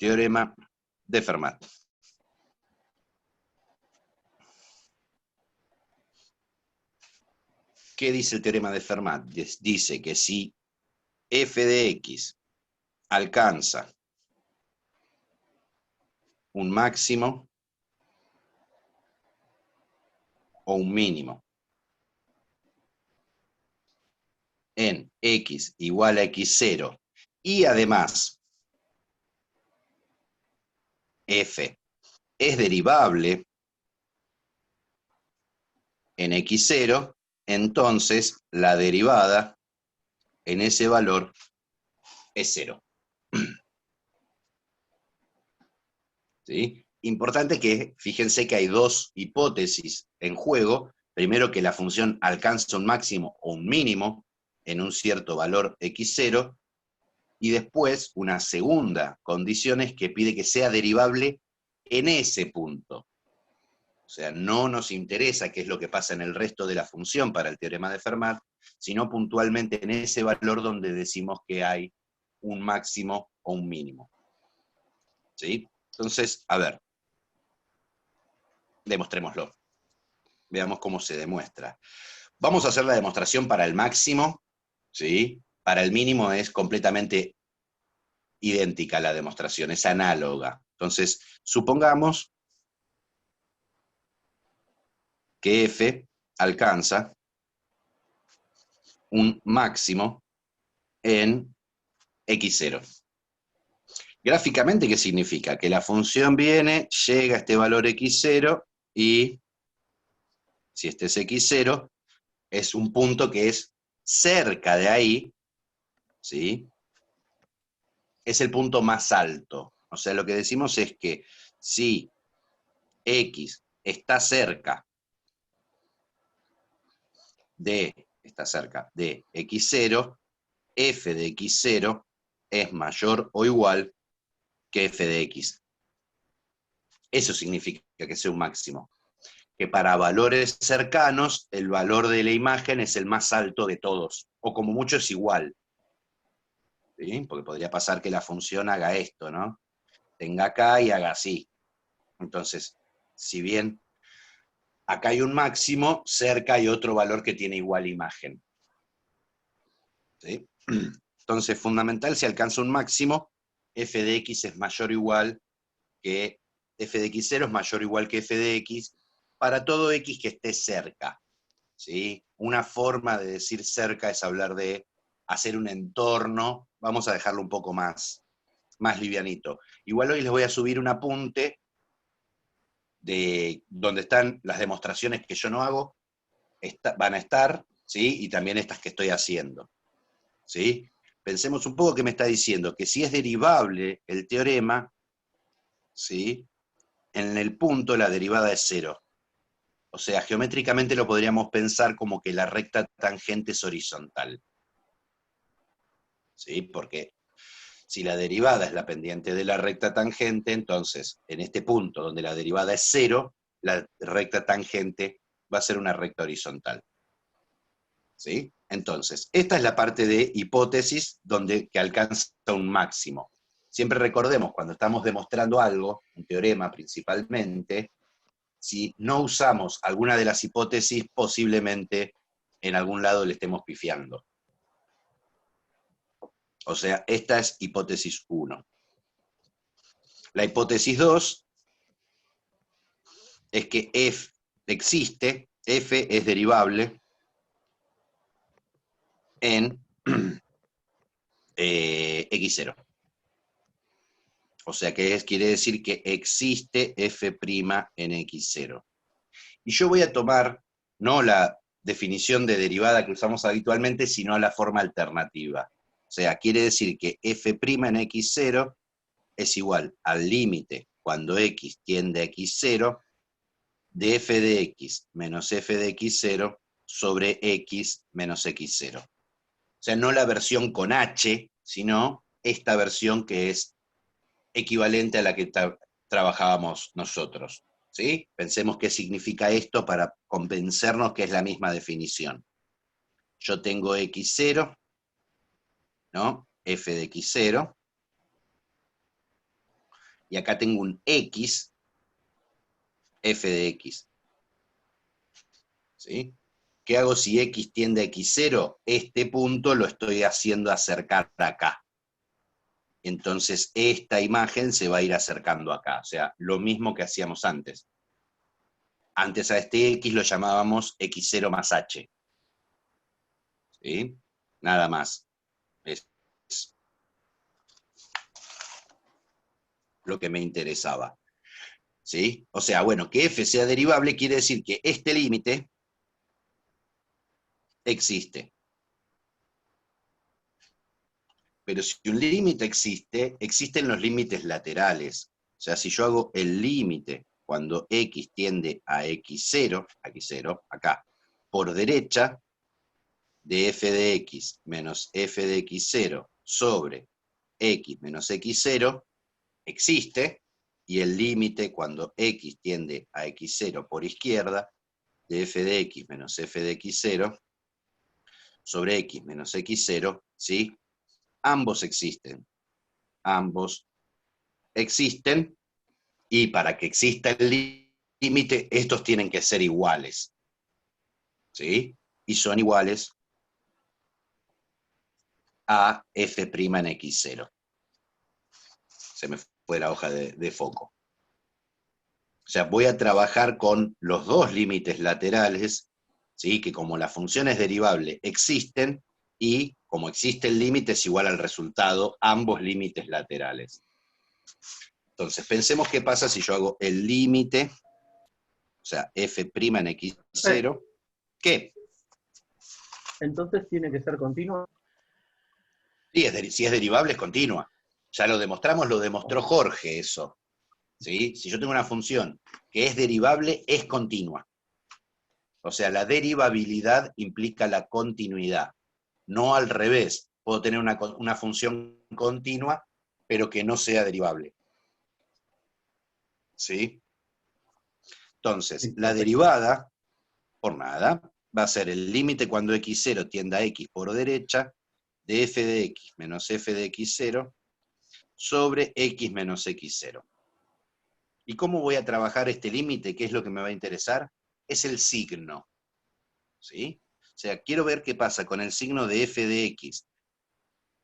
Teorema de Fermat. ¿Qué dice el teorema de Fermat? Dice que si f de x alcanza un máximo o un mínimo en x igual a x0 y además f es derivable en x0, entonces la derivada en ese valor es 0. ¿Sí? Importante que, fíjense que hay dos hipótesis en juego. Primero, que la función alcanza un máximo o un mínimo en un cierto valor x0, y después una segunda condición es que pide que sea derivable en ese punto. O sea, no nos interesa qué es lo que pasa en el resto de la función para el teorema de Fermat, sino puntualmente en ese valor donde decimos que hay un máximo o un mínimo. ¿Sí? Entonces, a ver, demostrémoslo. Veamos cómo se demuestra. Vamos a hacer la demostración para el máximo, ¿sí? Para el mínimo es completamente idéntica la demostración, es análoga. Entonces, supongamos que f alcanza un máximo en x0. Gráficamente, ¿qué significa? Que la función viene, llega a este valor x0 y, si este es x0, es un punto que es cerca de ahí, ¿sí? Es el punto más alto. O sea, lo que decimos es que si x está cerca de x0, f de x0 es mayor o igual que f de x. Eso significa que sea un máximo. Que para valores cercanos, el valor de la imagen es el más alto de todos, o como mucho es igual. ¿Sí? Porque podría pasar que la función haga esto, ¿no? Tenga acá y haga así. Entonces, si bien acá hay un máximo, cerca hay otro valor que tiene igual imagen. ¿Sí? Entonces, fundamental, si alcanza un máximo, f de x es mayor o igual que f de x0 es mayor o igual que f de x para todo x que esté cerca. ¿Sí? Una forma de decir cerca es hablar de hacer un entorno. Vamos a dejarlo un poco más livianito. Igual hoy les voy a subir un apunte de donde están las demostraciones que yo no hago, van a estar, ¿sí? Y también estas que estoy haciendo. ¿Sí? Pensemos un poco qué me está diciendo, que si es derivable el teorema, ¿sí? En el punto la derivada es 0. O sea, geométricamente lo podríamos pensar como que la recta tangente es horizontal. ¿Sí? Porque si la derivada es la pendiente de la recta tangente, entonces en este punto donde la derivada es 0, la recta tangente va a ser una recta horizontal. ¿Sí? Entonces, esta es la parte de hipótesis que alcanza un máximo. Siempre recordemos, cuando estamos demostrando algo, un teorema principalmente, si no usamos alguna de las hipótesis, posiblemente en algún lado le estemos pifiando. O sea, esta es hipótesis 1. La hipótesis 2 es que f existe, f es derivable en x0. O sea que quiere decir que existe f' en x0. Y yo voy a tomar no la definición de derivada que usamos habitualmente, sino la forma alternativa. O sea, quiere decir que f' en x0 es igual al límite cuando x tiende a x0 de f de x menos f de x0 sobre x menos x0. O sea, no la versión con h, sino esta versión que es equivalente a la que trabajábamos nosotros. ¿Sí? Pensemos qué significa esto para convencernos que es la misma definición. Yo tengo x0, ¿no? F de x0, y acá tengo un x, f de x. ¿Sí? ¿Qué hago si x tiende a x0? Este punto lo estoy haciendo acercar acá. Entonces esta imagen se va a ir acercando acá, o sea, lo mismo que hacíamos antes. Antes a este x lo llamábamos x0 más h. ¿Sí? Nada más. Es lo que me interesaba. ¿Sí? O sea, bueno, que f sea derivable quiere decir que este límite existe. Pero si un límite existe, existen los límites laterales. O sea, si yo hago el límite cuando x tiende a x0, acá, por derecha, de f de x menos f de x0 sobre x menos x0, existe, y el límite cuando x tiende a x0 por izquierda, de f de x menos f de x0 sobre x menos x0, ¿sí? Ambos existen. Ambos existen, y para que exista el límite, estos tienen que ser iguales. ¿Sí? Y son iguales a f' en x0. Se me fue la hoja de foco. O sea, voy a trabajar con los dos límites laterales, ¿sí? Que como la función es derivable, existen, y como existe el límite es igual al resultado, ambos límites laterales. Entonces, pensemos qué pasa si yo hago el límite, o sea, f' en x0, ¿qué? Entonces tiene que ser continuo. Sí, si es derivable es continua. Ya lo demostramos, lo demostró Jorge eso. ¿Sí? Si yo tengo una función que es derivable, es continua. O sea, la derivabilidad implica la continuidad. No al revés. Puedo tener una función continua, pero que no sea derivable. ¿Sí? Entonces, Sí, la perfecto. derivada, por nada, va a ser el límite cuando x0 tienda a x por derecha, de f de x menos f de x0 sobre x menos x0. ¿Y cómo voy a trabajar este límite? ¿Qué es lo que me va a interesar? Es el signo. ¿Sí? O sea, quiero ver qué pasa con el signo de f de x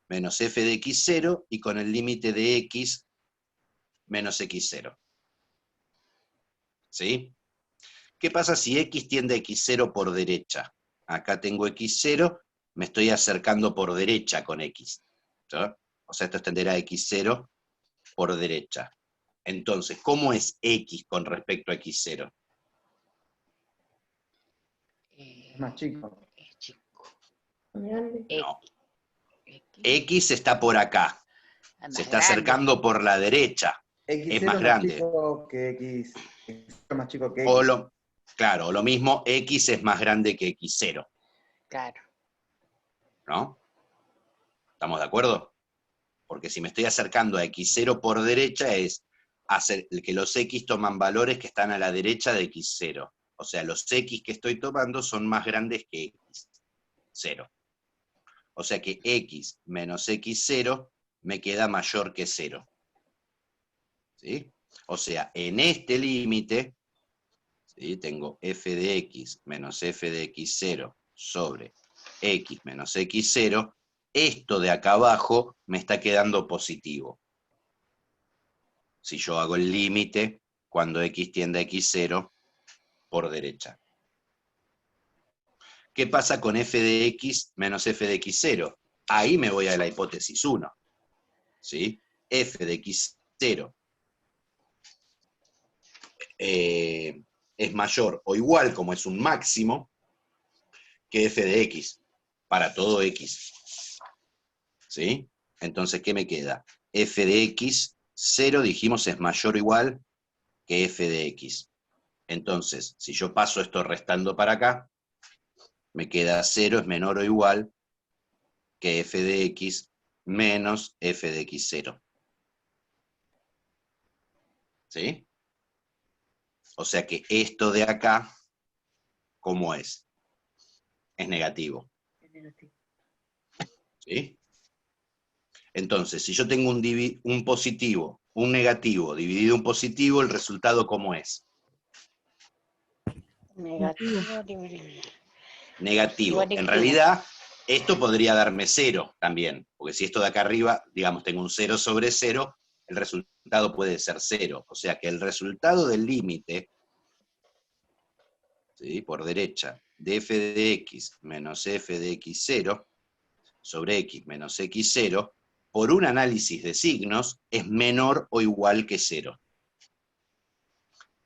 menos f de x0 y con el límite de x menos x0. ¿Sí? ¿Qué pasa si x tiende a x0 por derecha? Acá tengo x0, me estoy acercando por derecha con x. ¿Sí? O sea, esto es tender a x0 por derecha. Entonces, ¿cómo es x con respecto a x0? Es más chico. Es chico. Grande. No. X X está por acá. es Se más está grande. acercando por la derecha. Es X0 más es más grande. chico que X. X0 es más chico que O X. claro, o lo mismo, X es más grande que X0. Claro. ¿No? ¿Estamos de acuerdo? Porque si me estoy acercando a X0 por derecha es hacer que los X toman valores que están a la derecha de X0. O sea, los X que estoy tomando son más grandes que X0. O sea que X menos X0 me queda mayor que 0. ¿Sí? O sea, en este límite, ¿sí? Tengo f de x menos f de x0 sobre x menos x0, esto de acá abajo me está quedando positivo. Si yo hago el límite cuando x tiende a x0 por derecha. ¿Qué pasa con f de x menos f de x0? Ahí me voy a la hipótesis 1. ¿Sí? F de x0 es mayor o igual, como es un máximo, que f de x, para todo x. ¿Sí? Entonces, ¿qué me queda? F de x, 0 dijimos es mayor o igual que f de x. Entonces, si yo paso esto restando para acá, me queda 0 es menor o igual que f de x menos f de x0. ¿Sí? O sea que esto de acá, ¿cómo es? Es negativo. Es negativo. ¿Sí? Entonces, si yo tengo un positivo, un negativo dividido un positivo, ¿el resultado cómo es? Negativo dividido. Negativo. En electivo. realidad, esto podría darme 0 también, porque si esto de acá arriba, digamos, tengo un 0 sobre 0, el resultado puede ser 0. O sea que el resultado del límite, ¿sí?, por derecha, de f de x menos f de x0 sobre x menos x0, por un análisis de signos, es menor o igual que 0.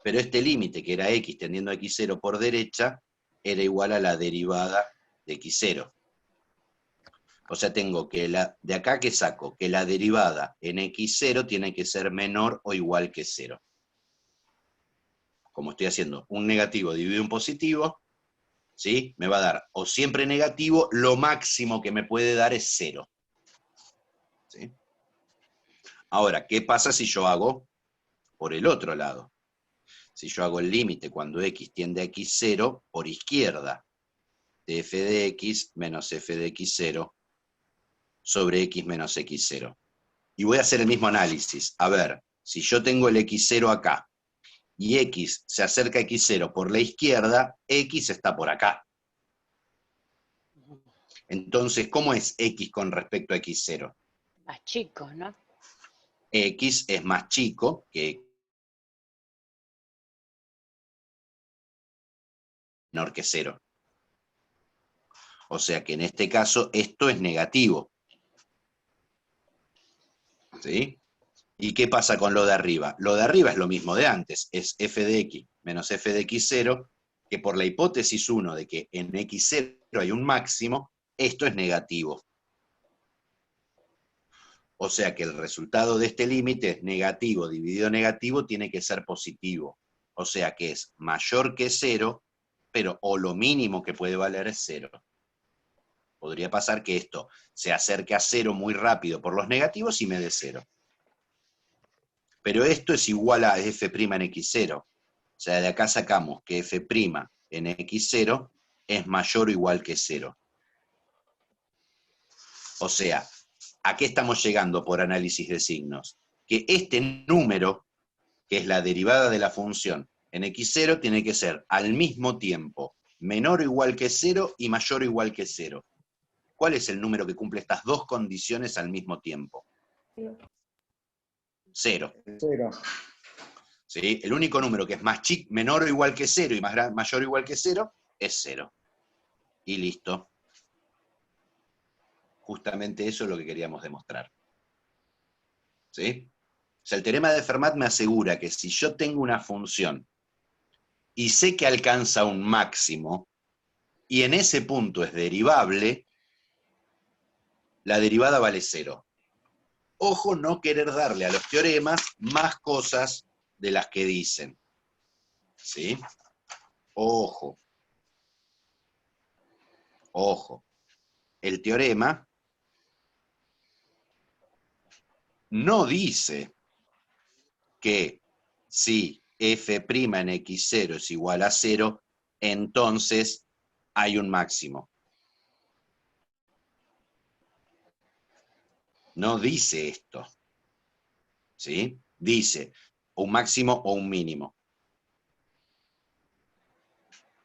Pero este límite, que era x tendiendo a x0 por derecha, era igual a la derivada de x0. O sea, tengo que de acá que saco que la derivada en x0 tiene que ser menor o igual que 0. Como estoy haciendo un negativo dividido un positivo, ¿sí?, me va a dar o siempre negativo, lo máximo que me puede dar es 0. ¿Sí? Ahora, ¿qué pasa si yo hago por el otro lado? Si yo hago el límite cuando x tiende a x0 por izquierda, de f de x menos f de x0 sobre x menos x0. Y voy a hacer el mismo análisis. A ver, si yo tengo el x0 acá, y x se acerca a x0 por la izquierda, x está por acá. Entonces, ¿cómo es x con respecto a x0? Más chicos, ¿no? X es más chico que menor que 0. O sea que en este caso esto es negativo. ¿Sí? ¿Y qué pasa con lo de arriba? Lo de arriba es lo mismo de antes, es f de x menos f de x0, que por la hipótesis 1 de que en x0 hay un máximo, esto es negativo. O sea que el resultado de este límite es negativo dividido negativo, tiene que ser positivo. O sea que es mayor que 0, pero o lo mínimo que puede valer es 0. Podría pasar que esto se acerque a 0 muy rápido por los negativos y me dé 0. Pero esto es igual a f' en x0. O sea, de acá sacamos que f' en x0 es mayor o igual que 0. O sea, ¿a qué estamos llegando por análisis de signos? Que este número, que es la derivada de la función en x0, tiene que ser al mismo tiempo menor o igual que 0 y mayor o igual que 0. ¿Cuál es el número que cumple estas dos condiciones al mismo tiempo? 0. 0. ¿Sí? El único número que es menor o igual que 0 y mayor o igual que 0 es 0. Y listo. Justamente eso es lo que queríamos demostrar. ¿Sí? O sea, el teorema de Fermat me asegura que si yo tengo una función y sé que alcanza un máximo, y en ese punto es derivable, la derivada vale 0. Ojo, no querer darle a los teoremas más cosas de las que dicen. ¿Sí? Ojo. Ojo. El teorema no dice que si f' en x0 es igual a 0, entonces hay un máximo. No dice esto. ¿Sí? Dice un máximo o un mínimo.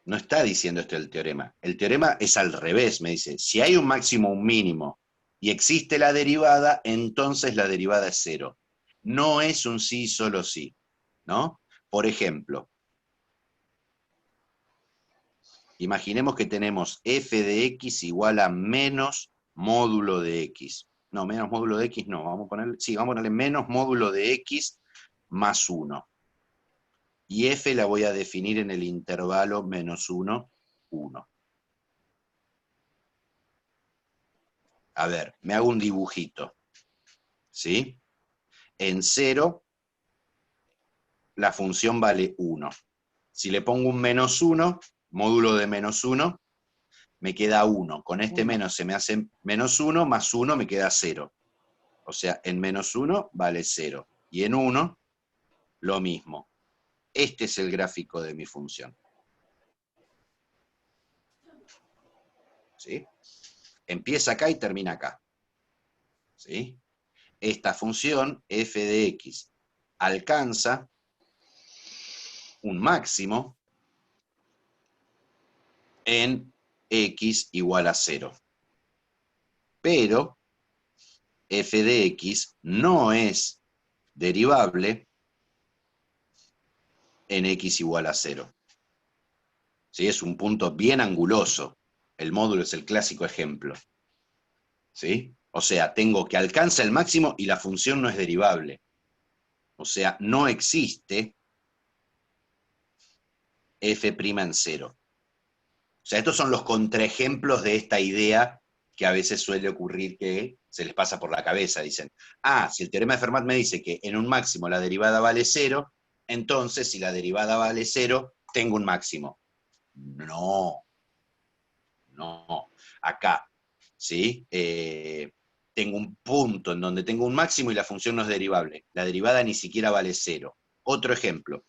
No está diciendo esto el teorema. El teorema es al revés, me dice, si hay un máximo o un mínimo y existe la derivada, entonces la derivada es 0. No es un sí, solo sí, ¿no? Por ejemplo, imaginemos que tenemos f de x igual a menos módulo de x. No, menos módulo de x no, vamos a ponerle menos módulo de x más 1. Y f la voy a definir en el intervalo menos 1, 1. A ver, me hago un dibujito, ¿sí? En 0, la función vale 1. Si le pongo un menos 1, módulo de menos 1, me queda 1. Con este menos se me hace menos 1, más 1 me queda 0. O sea, en menos 1 vale 0. Y en 1, lo mismo. Este es el gráfico de mi función. ¿Sí? Empieza acá y termina acá. ¿Sí? Esta función, f de x alcanza un máximo en x igual a 0. Pero f de x no es derivable en x igual a 0. ¿Sí? Es un punto bien anguloso. El módulo es el clásico ejemplo. ¿Sí? O sea, tengo que alcanza el máximo y la función no es derivable. O sea, no existe f' en 0. O sea, estos son los contraejemplos de esta idea que a veces suele ocurrir que se les pasa por la cabeza. Dicen, si el teorema de Fermat me dice que en un máximo la derivada vale 0, entonces si la derivada vale 0, tengo un máximo. No. Acá, ¿sí? Tengo un punto en donde tengo un máximo y la función no es derivable. La derivada ni siquiera vale 0. Otro ejemplo.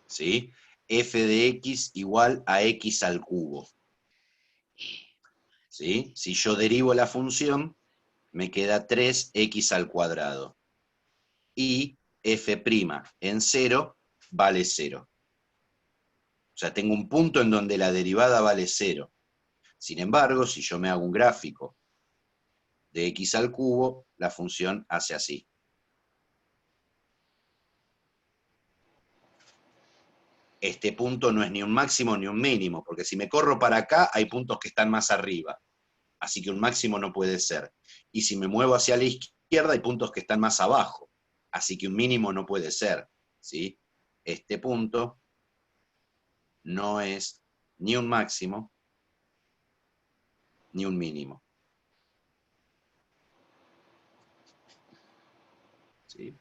¿Sí? F de x igual a x al cubo. ¿Sí? Si yo derivo la función, me queda 3x al cuadrado. Y f' en 0 vale 0. O sea, tengo un punto en donde la derivada vale 0. Sin embargo, si yo me hago un gráfico de x al cubo, la función hace así. Este punto no es ni un máximo ni un mínimo, porque si me corro para acá, hay puntos que están más arriba. Así que un máximo no puede ser. Y si me muevo hacia la izquierda, hay puntos que están más abajo. Así que un mínimo no puede ser. ¿Sí? Este punto no es ni un máximo ni un mínimo. ¿Sí?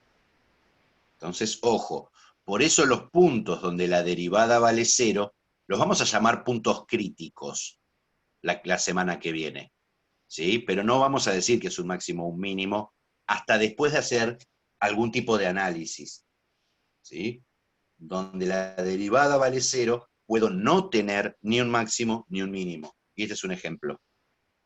Entonces, ojo, por eso los puntos donde la derivada vale 0, los vamos a llamar puntos críticos la semana que viene. ¿Sí? Pero no vamos a decir que es un máximo o un mínimo hasta después de hacer algún tipo de análisis. ¿Sí? Donde la derivada vale 0, puedo no tener ni un máximo ni un mínimo. Y este es un ejemplo.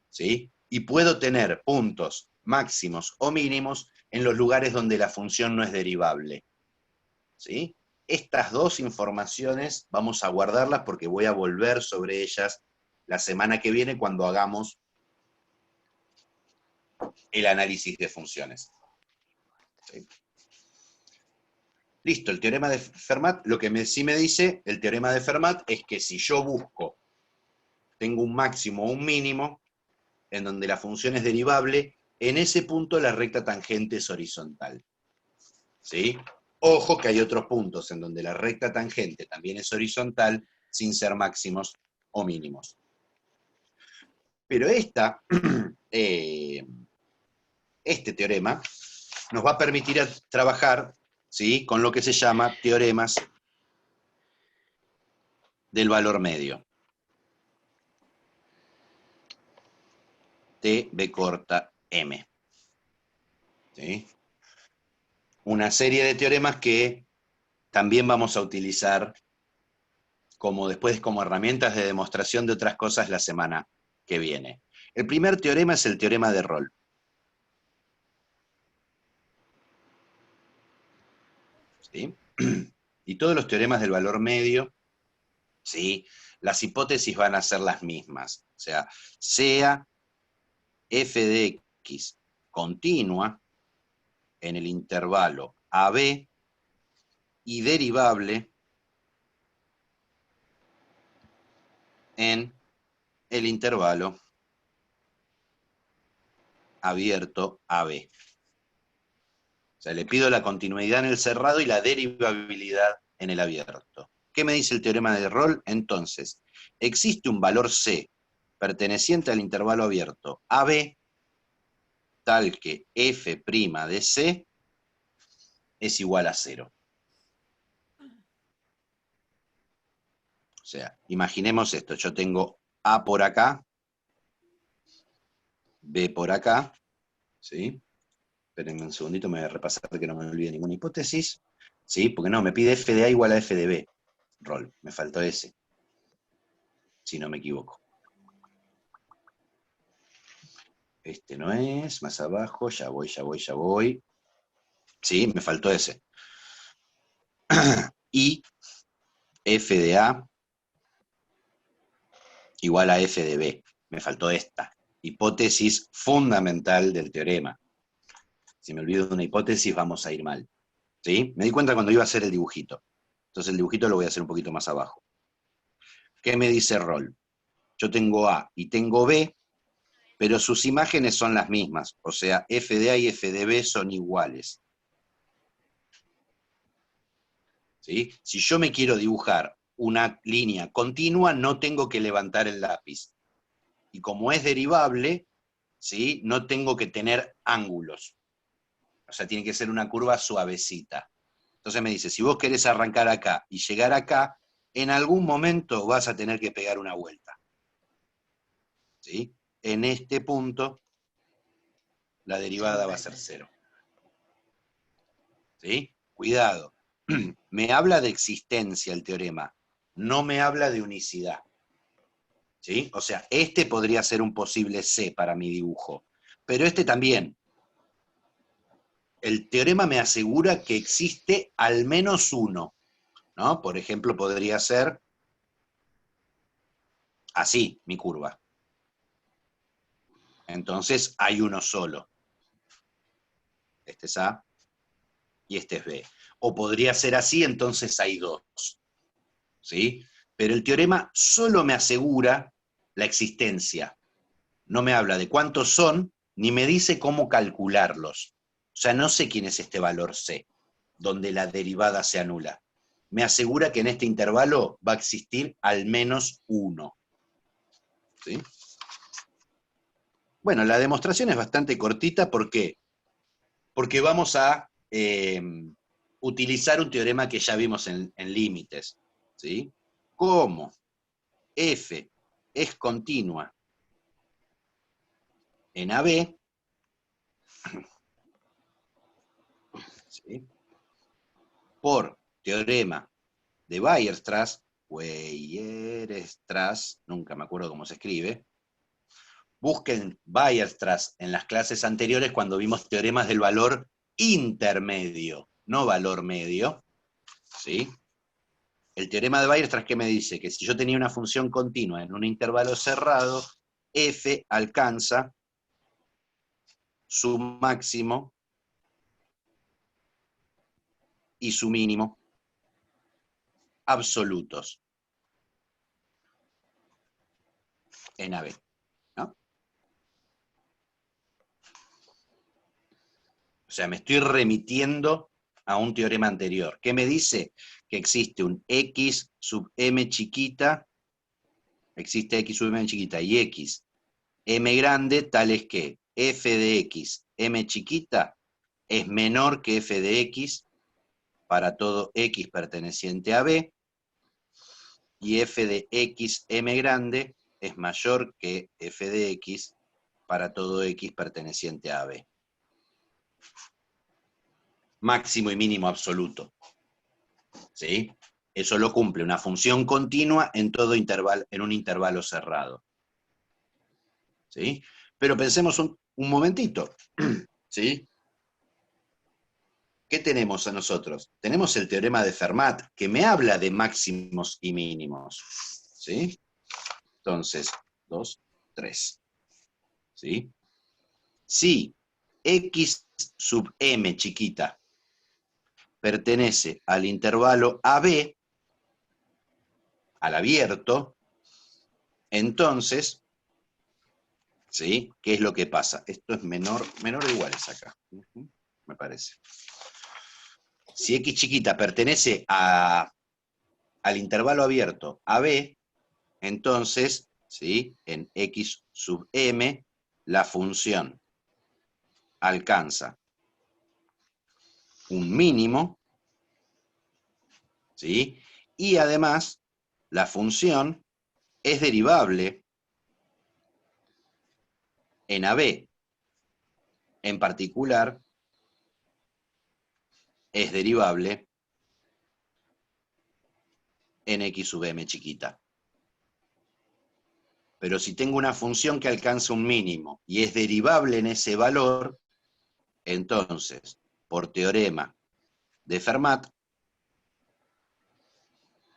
¿Sí? Y puedo tener puntos máximos o mínimos en los lugares donde la función no es derivable. ¿Sí? Estas dos informaciones vamos a guardarlas porque voy a volver sobre ellas la semana que viene cuando hagamos el análisis de funciones. ¿Sí? Listo, el teorema de Fermat, lo que sí me dice el teorema de Fermat es que si yo busco, tengo un máximo o un mínimo, en donde la función es derivable, en ese punto la recta tangente es horizontal. ¿Sí? Ojo que hay otros puntos en donde la recta tangente también es horizontal, sin ser máximos o mínimos. Pero este teorema nos va a permitir trabajar, ¿sí?, con lo que se llama teoremas del valor medio. T, B corta, M. ¿Sí? Una serie de teoremas que también vamos a utilizar después como herramientas de demostración de otras cosas la semana que viene. El primer teorema es el teorema de Rolle. ¿Sí? Y todos los teoremas del valor medio, ¿sí?, las hipótesis van a ser las mismas. O sea f de x continua en el intervalo AB y derivable en el intervalo abierto AB. O sea, le pido la continuidad en el cerrado y la derivabilidad en el abierto. ¿Qué me dice el teorema de Rolle? Entonces, existe un valor C perteneciente al intervalo abierto AB tal que f' de C es igual a 0. O sea, imaginemos esto, yo tengo A por acá, B por acá, ¿sí? Espérenme un segundito, me voy a repasar que no me olvide ninguna hipótesis, ¿sí? Porque no, me pide f de A igual a f de B. Rolle, me faltó ese, si no me equivoco. Este no es, más abajo, ya voy. Sí, me faltó ese. Y f de A igual a f de B. Me faltó esta. Hipótesis fundamental del teorema. Si me olvido de una hipótesis, vamos a ir mal. ¿Sí? Me di cuenta cuando iba a hacer el dibujito. Entonces el dibujito lo voy a hacer un poquito más abajo. ¿Qué me dice Roll? Yo tengo A y tengo B, pero sus imágenes son las mismas. O sea, f de A y f de B son iguales. ¿Sí? Si yo me quiero dibujar una línea continua, no tengo que levantar el lápiz. Y como es derivable, ¿sí? No tengo que tener ángulos. O sea, tiene que ser una curva suavecita. Entonces me dice, si vos querés arrancar acá y llegar acá, en algún momento vas a tener que pegar una vuelta. ¿Sí? En este punto, la derivada va a ser 0. ¿Sí? Cuidado. Me habla de existencia el teorema, no me habla de unicidad. ¿Sí? O sea, este podría ser un posible C para mi dibujo, pero este también. El teorema me asegura que existe al menos uno, ¿no? Por ejemplo, podría ser así, mi curva. Entonces hay uno solo. Este es A y este es B. O podría ser así, entonces hay dos. ¿Sí? Pero el teorema solo me asegura la existencia. No me habla de cuántos son, ni me dice cómo calcularlos. O sea, no sé quién es este valor C, donde la derivada se anula. Me asegura que en este intervalo va a existir al menos uno. ¿Sí? Bueno, la demostración es bastante cortita. ¿Por qué? Porque vamos a utilizar un teorema que ya vimos en límites. ¿Sí? Como f es continua en AB, ¿sí? Por teorema de Weierstrass, nunca me acuerdo cómo se escribe. Busquen Weierstrass en las clases anteriores cuando vimos teoremas del valor intermedio, no valor medio. ¿Sí? El teorema de Weierstrass, ¿qué me dice? Que si yo tenía una función continua en un intervalo cerrado, f alcanza su máximo y su mínimo absolutos en AB. ¿No? O sea, me estoy remitiendo a un teorema anterior. ¿Qué me dice? Que existe un x sub m chiquita, existe x sub m chiquita y x m grande, tales que f de x m chiquita es menor que f de x para todo x perteneciente a B, y f de x m grande es mayor que f de x para todo x perteneciente a B. Máximo y mínimo absoluto. ¿Sí? Eso lo cumple una función continua en todo intervalo, en un intervalo cerrado. ¿Sí? Pero pensemos un momentito. ¿Sí? ¿Qué tenemos a nosotros? Tenemos el teorema de Fermat, que me habla de máximos y mínimos. ¿Sí? Entonces, 2, 3. ¿Sí? Si x sub m chiquita pertenece al intervalo AB, al abierto, entonces, ¿sí? ¿Qué es lo que pasa? Esto es menor o igual es acá, me parece. Si x chiquita pertenece al intervalo abierto AB, entonces, ¿sí? En x sub m, la función alcanza un mínimo, ¿sí? Y además, la función es derivable en AB. En particular, es derivable en x sub m chiquita. Pero si tengo una función que alcanza un mínimo y es derivable en ese valor, entonces, por teorema de Fermat,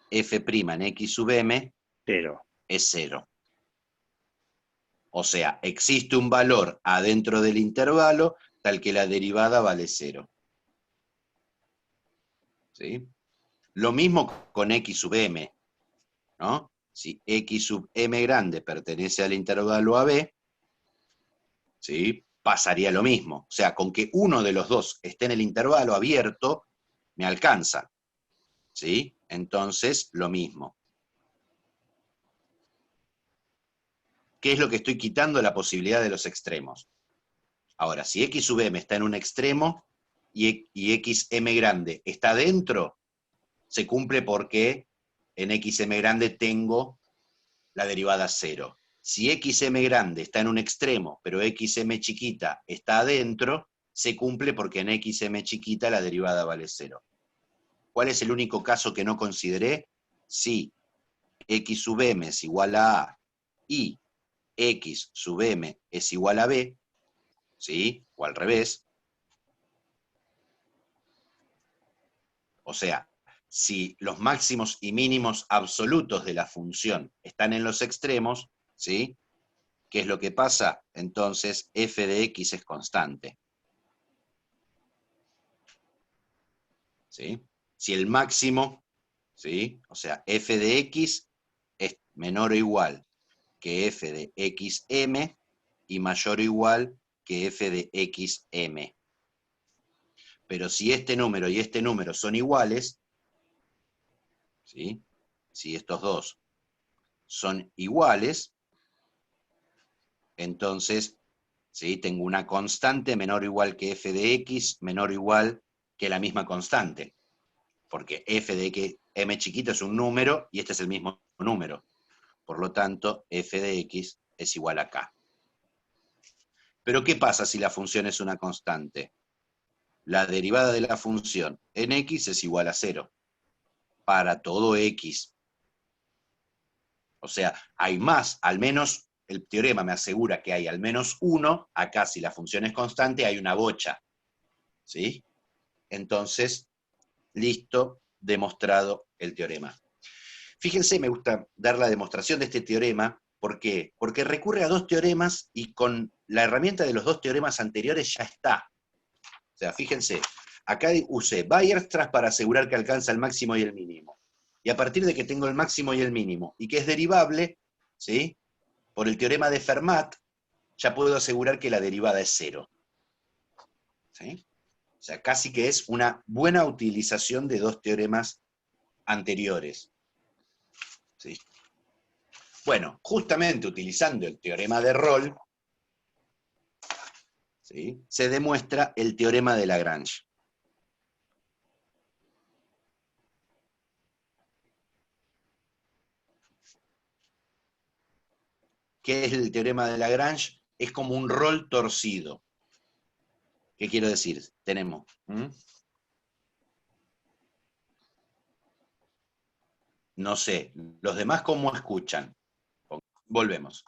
f' en x sub m 0. es 0. O sea, existe un valor adentro del intervalo tal que la derivada vale 0. ¿Sí? Lo mismo con x sub m, ¿no? Si x sub m grande pertenece al intervalo AB, ¿sí? Pasaría lo mismo. O sea, con que uno de los dos esté en el intervalo abierto, me alcanza. ¿Sí? Entonces, lo mismo. ¿Qué es lo que estoy quitando? La posibilidad de los extremos. Ahora, si x sub m está en un extremo y xm grande está dentro, se cumple porque en xm grande tengo la derivada 0. Si xm grande está en un extremo, pero xm chiquita está adentro, se cumple porque en xm chiquita la derivada vale 0. ¿Cuál es el único caso que no consideré? Si x sub m es igual a y x sub m es igual a b, ¿sí? O al revés. O sea, si los máximos y mínimos absolutos de la función están en los extremos, ¿sí? ¿Qué es lo que pasa? Entonces, f de x es constante. ¿Sí? Si el máximo, ¿sí? O sea, f de x es menor o igual que f de xm y mayor o igual que f de xm. Pero si este número y este número son iguales, ¿sí? Si estos dos son iguales, entonces, ¿sí? Tengo una constante menor o igual que f de x, menor o igual que la misma constante. Porque f de x, m chiquito es un número y este es el mismo número. Por lo tanto, f de x es igual a k. Pero ¿qué pasa si la función es una constante? La derivada de la función en x es igual a 0. Para todo x. O sea, hay más, al menos el teorema me asegura que hay al menos 1, acá si la función es constante hay una bocha. ¿Sí? Entonces, listo, demostrado el teorema. Fíjense, me gusta dar la demostración de este teorema. ¿Por qué? Porque recurre a dos teoremas y con la herramienta de los dos teoremas anteriores ya está. O sea, fíjense, acá usé Weierstrass para asegurar que alcanza el máximo y el mínimo. Y a partir de que tengo el máximo y el mínimo, y que es derivable, ¿sí? Por el teorema de Fermat, ya puedo asegurar que la derivada es 0. ¿Sí? O sea, casi que es una buena utilización de dos teoremas anteriores. ¿Sí? Bueno, justamente utilizando el teorema de Rolle, ¿sí? Se demuestra el teorema de Lagrange. ¿Qué es el teorema de Lagrange? Es como un rol torcido. ¿Qué quiero decir? Tenemos... No sé, los demás cómo escuchan. Volvemos.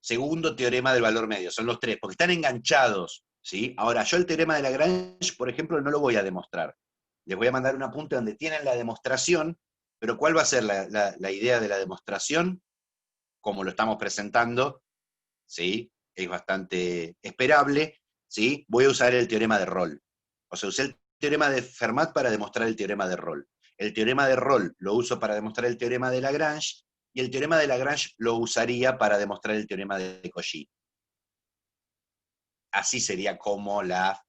Segundo teorema del valor medio, son los tres, porque están enganchados, ¿sí? Ahora, yo el teorema de Lagrange, por ejemplo, no lo voy a demostrar. Les voy a mandar un apunte donde tienen la demostración, pero ¿cuál va a ser la idea de la demostración? Como lo estamos presentando, ¿sí? Es bastante esperable, ¿sí? Voy a usar el teorema de Rolle. O sea, usé el teorema de Fermat para demostrar el teorema de Rolle. El teorema de Rolle lo uso para demostrar el teorema de Lagrange, y el teorema de Lagrange lo usaría para demostrar el teorema de Cauchy. Así sería como la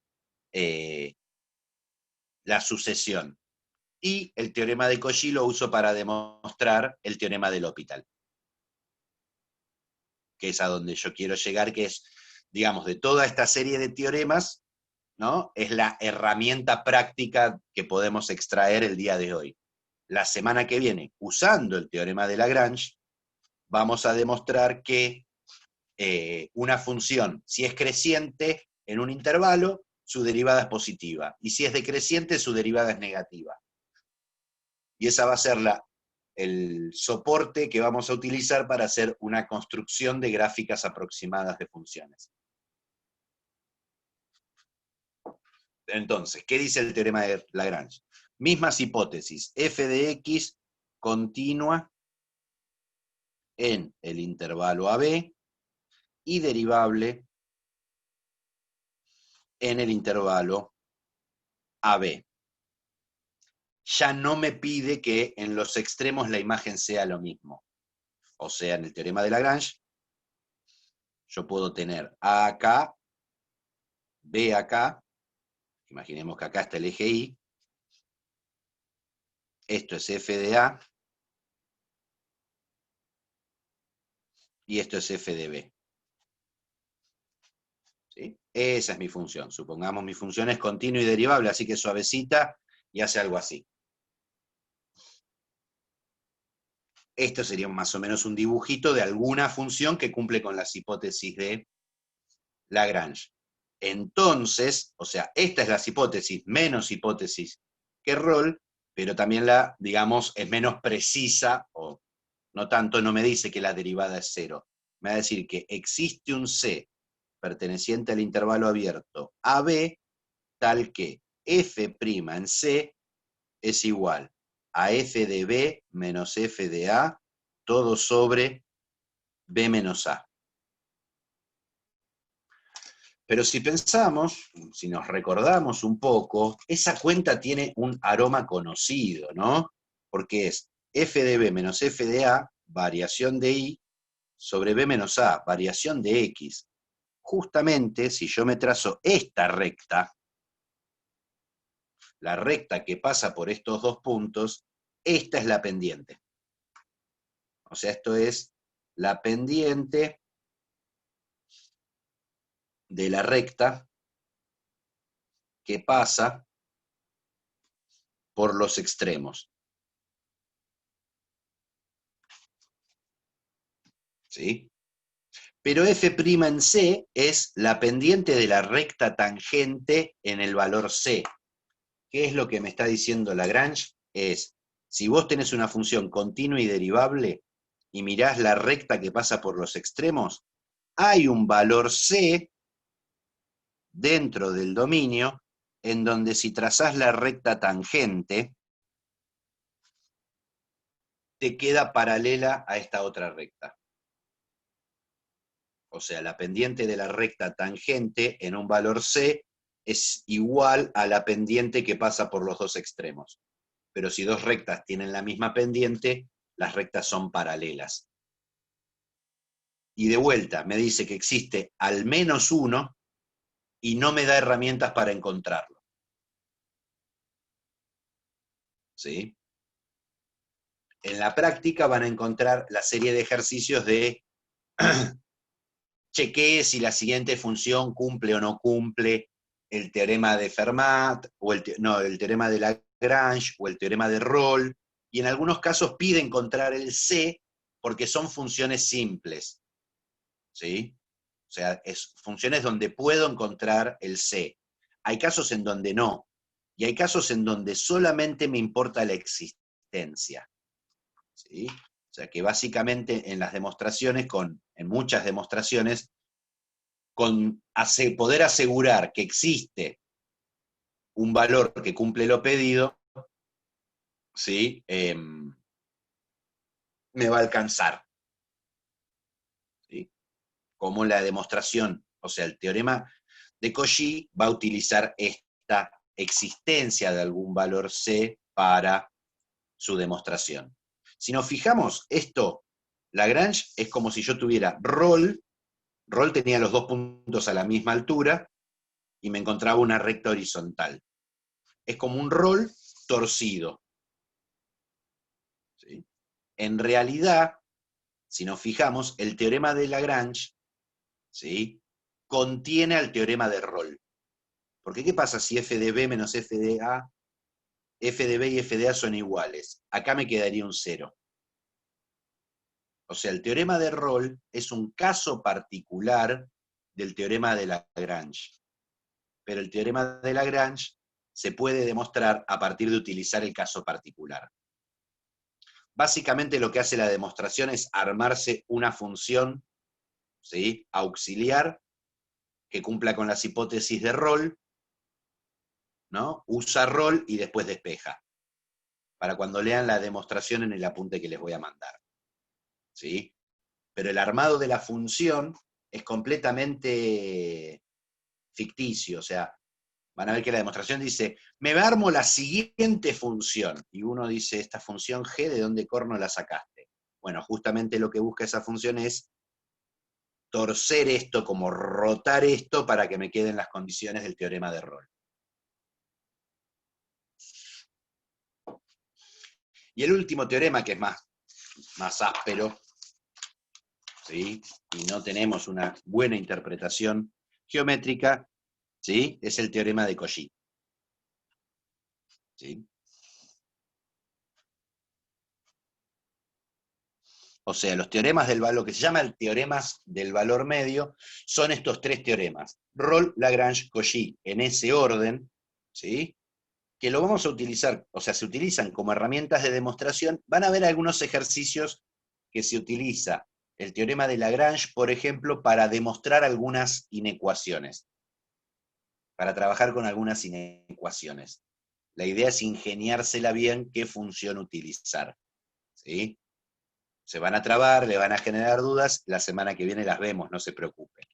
sucesión. Y el teorema de Cauchy lo uso para demostrar el teorema del L'Hopital, que es a donde yo quiero llegar, que es, digamos, de toda esta serie de teoremas, ¿no? Es la herramienta práctica que podemos extraer el día de hoy. La semana que viene, usando el teorema de Lagrange, vamos a demostrar que una función, si es creciente en un intervalo, su derivada es positiva, y si es decreciente, su derivada es negativa. Y esa va a ser el soporte que vamos a utilizar para hacer una construcción de gráficas aproximadas de funciones. Entonces, ¿qué dice el teorema de Lagrange? Mismas hipótesis, f de x continua en el intervalo AB y derivable en el intervalo AB. Ya no me pide que en los extremos la imagen sea lo mismo. O sea, en el teorema de Lagrange, yo puedo tener A acá, B acá, imaginemos que acá está el eje Y, esto es f de A, y esto es f de B. ¿Sí? Esa es mi función. Supongamos mi función es continua y derivable, así que suavecita, y hace algo así. Esto sería más o menos un dibujito de alguna función que cumple con las hipótesis de Lagrange. Entonces, o sea, esta es las hipótesis, menos hipótesis que Rolle, pero también la, digamos, es menos precisa, o no tanto, no me dice que la derivada es cero. Me va a decir que existe un C perteneciente al intervalo abierto AB, tal que f' en C es igual a f de B menos f de A, todo sobre B menos A. Pero si pensamos, si nos recordamos un poco, esa cuenta tiene un aroma conocido, ¿no? Porque es f de B menos f de A, variación de Y, sobre B menos A, variación de X. Justamente, si yo me trazo esta recta, la recta que pasa por estos dos puntos, esta es la pendiente. O sea, esto es la pendiente de la recta que pasa por los extremos. ¿Sí? Pero f' en C es la pendiente de la recta tangente en el valor C. ¿Qué es lo que me está diciendo Lagrange? Es, si vos tenés una función continua y derivable, y mirás la recta que pasa por los extremos, hay un valor C dentro del dominio en donde si trazás la recta tangente, te queda paralela a esta otra recta. O sea, la pendiente de la recta tangente en un valor C es igual a la pendiente que pasa por los dos extremos. Pero si dos rectas tienen la misma pendiente, las rectas son paralelas. Y de vuelta, me dice que existe al menos uno y no me da herramientas para encontrarlo. ¿Sí? En la práctica van a encontrar la serie de ejercicios de chequee si la siguiente función cumple o no cumple el teorema de Fermat, o el teorema de Lagrange, o el teorema de Rolle, y en algunos casos pide encontrar el C porque son funciones simples. ¿Sí? O sea, funciones donde puedo encontrar el C. Hay casos en donde no, y hay casos en donde solamente me importa la existencia. ¿Sí? O sea que básicamente en las demostraciones, en muchas demostraciones, con poder asegurar que existe un valor que cumple lo pedido, ¿sí? Me va a alcanzar. ¿Sí? Como la demostración, o sea, el teorema de Cauchy va a utilizar esta existencia de algún valor C para su demostración. Si nos fijamos, esto, Lagrange, es como si yo tuviera Rolle tenía los dos puntos a la misma altura, y me encontraba una recta horizontal. Es como un Rolle torcido. ¿Sí? En realidad, si nos fijamos, el teorema de Lagrange, ¿sí?, contiene al teorema de Rolle. Porque ¿qué pasa si f de b menos f de a, f de b y f de a son iguales? Acá me quedaría un 0. O sea, el teorema de Rolle es un caso particular del teorema de Lagrange. Pero el teorema de Lagrange se puede demostrar a partir de utilizar el caso particular. Básicamente lo que hace la demostración es armarse una función, ¿sí?, auxiliar que cumpla con las hipótesis de Roll, ¿no? Usa Roll y después despeja, para cuando lean la demostración en el apunte que les voy a mandar, ¿sí? Pero el armado de la función es completamente ficticio, o sea, van a ver que la demostración dice, me armo la siguiente función, y uno dice, esta función G, ¿de dónde corno la sacaste? Bueno, justamente lo que busca esa función es torcer esto, como rotar esto, para que me queden las condiciones del teorema de Roll. Y el último teorema, que es más áspero, ¿sí?, y no tenemos una buena interpretación geométrica, ¿sí?, es el teorema de Cauchy, ¿sí? O sea, los teoremas del valor, lo que se llama teoremas del valor medio, son estos tres teoremas: Roll, Lagrange, Cauchy, en ese orden, ¿sí?, que lo vamos a utilizar, o sea, se utilizan como herramientas de demostración. Van a ver algunos ejercicios que se utiliza el teorema de Lagrange, por ejemplo, para demostrar algunas inecuaciones, para trabajar con algunas inecuaciones. La idea es ingeniársela bien qué función utilizar, ¿sí? Se van a trabar, le van a generar dudas, la semana que viene las vemos, no se preocupen.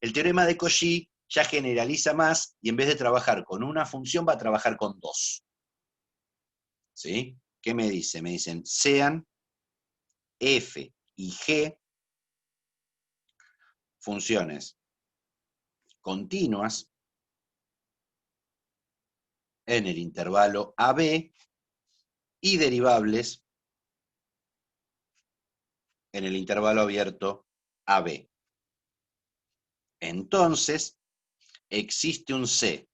El teorema de Cauchy ya generaliza más, y en vez de trabajar con una función, va a trabajar con dos. ¿Sí? ¿Qué me dice? Me dicen, sean f y g funciones continuas en el intervalo AB y derivables en el intervalo abierto AB. Entonces, existe un C,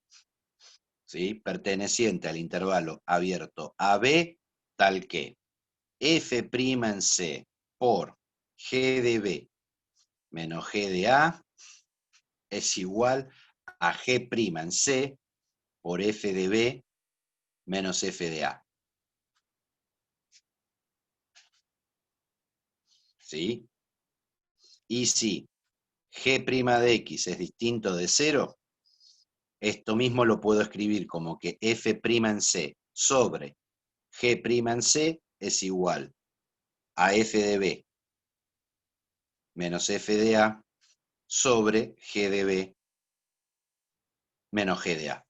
¿sí?, perteneciente al intervalo abierto AB, tal que f' en C por g de B menos g de A es igual a g' en C por f de B menos f de A. ¿Sí? Y si g' de X es distinto de 0, esto mismo lo puedo escribir como que f' en C sobre g' en C es igual a f de B menos f de A sobre g de B menos g de A.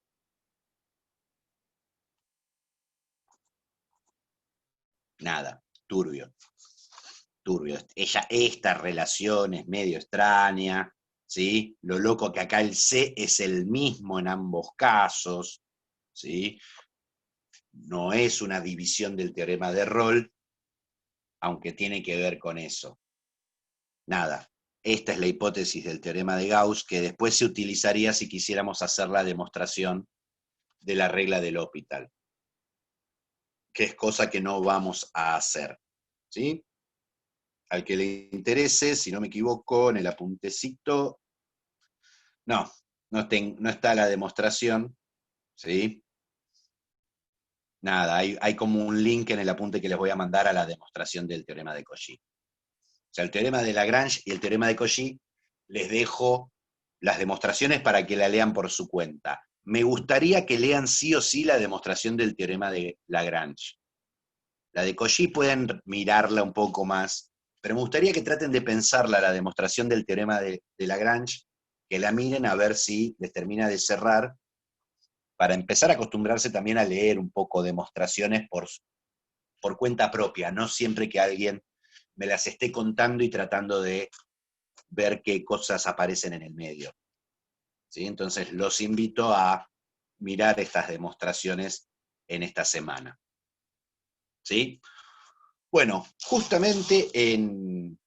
Nada, turbio. Turbio. Esta relación es medio extraña, ¿sí? Lo loco que acá el C es el mismo en ambos casos, ¿sí? No es una división del teorema de Roll, aunque tiene que ver con eso. Nada, esta es la hipótesis del teorema de Gauss, que después se utilizaría si quisiéramos hacer la demostración de la regla del L'Hopital, que es cosa que no vamos a hacer, ¿sí? Al que le interese, si no me equivoco, en el apuntecito, no está la demostración, ¿sí? Nada, hay como un link en el apunte que les voy a mandar a la demostración del teorema de Cauchy. O sea, el teorema de Lagrange y el teorema de Cauchy, les dejo las demostraciones para que la lean por su cuenta. Me gustaría que lean sí o sí la demostración del teorema de Lagrange. La de Cauchy pueden mirarla un poco más, pero me gustaría que traten de pensarla, la demostración del teorema de Lagrange, que la miren a ver si les termina de cerrar, para empezar a acostumbrarse también a leer un poco demostraciones por cuenta propia, no siempre que alguien me las esté contando y tratando de ver qué cosas aparecen en el medio, ¿sí? Entonces los invito a mirar estas demostraciones en esta semana, ¿sí? Bueno, justamente en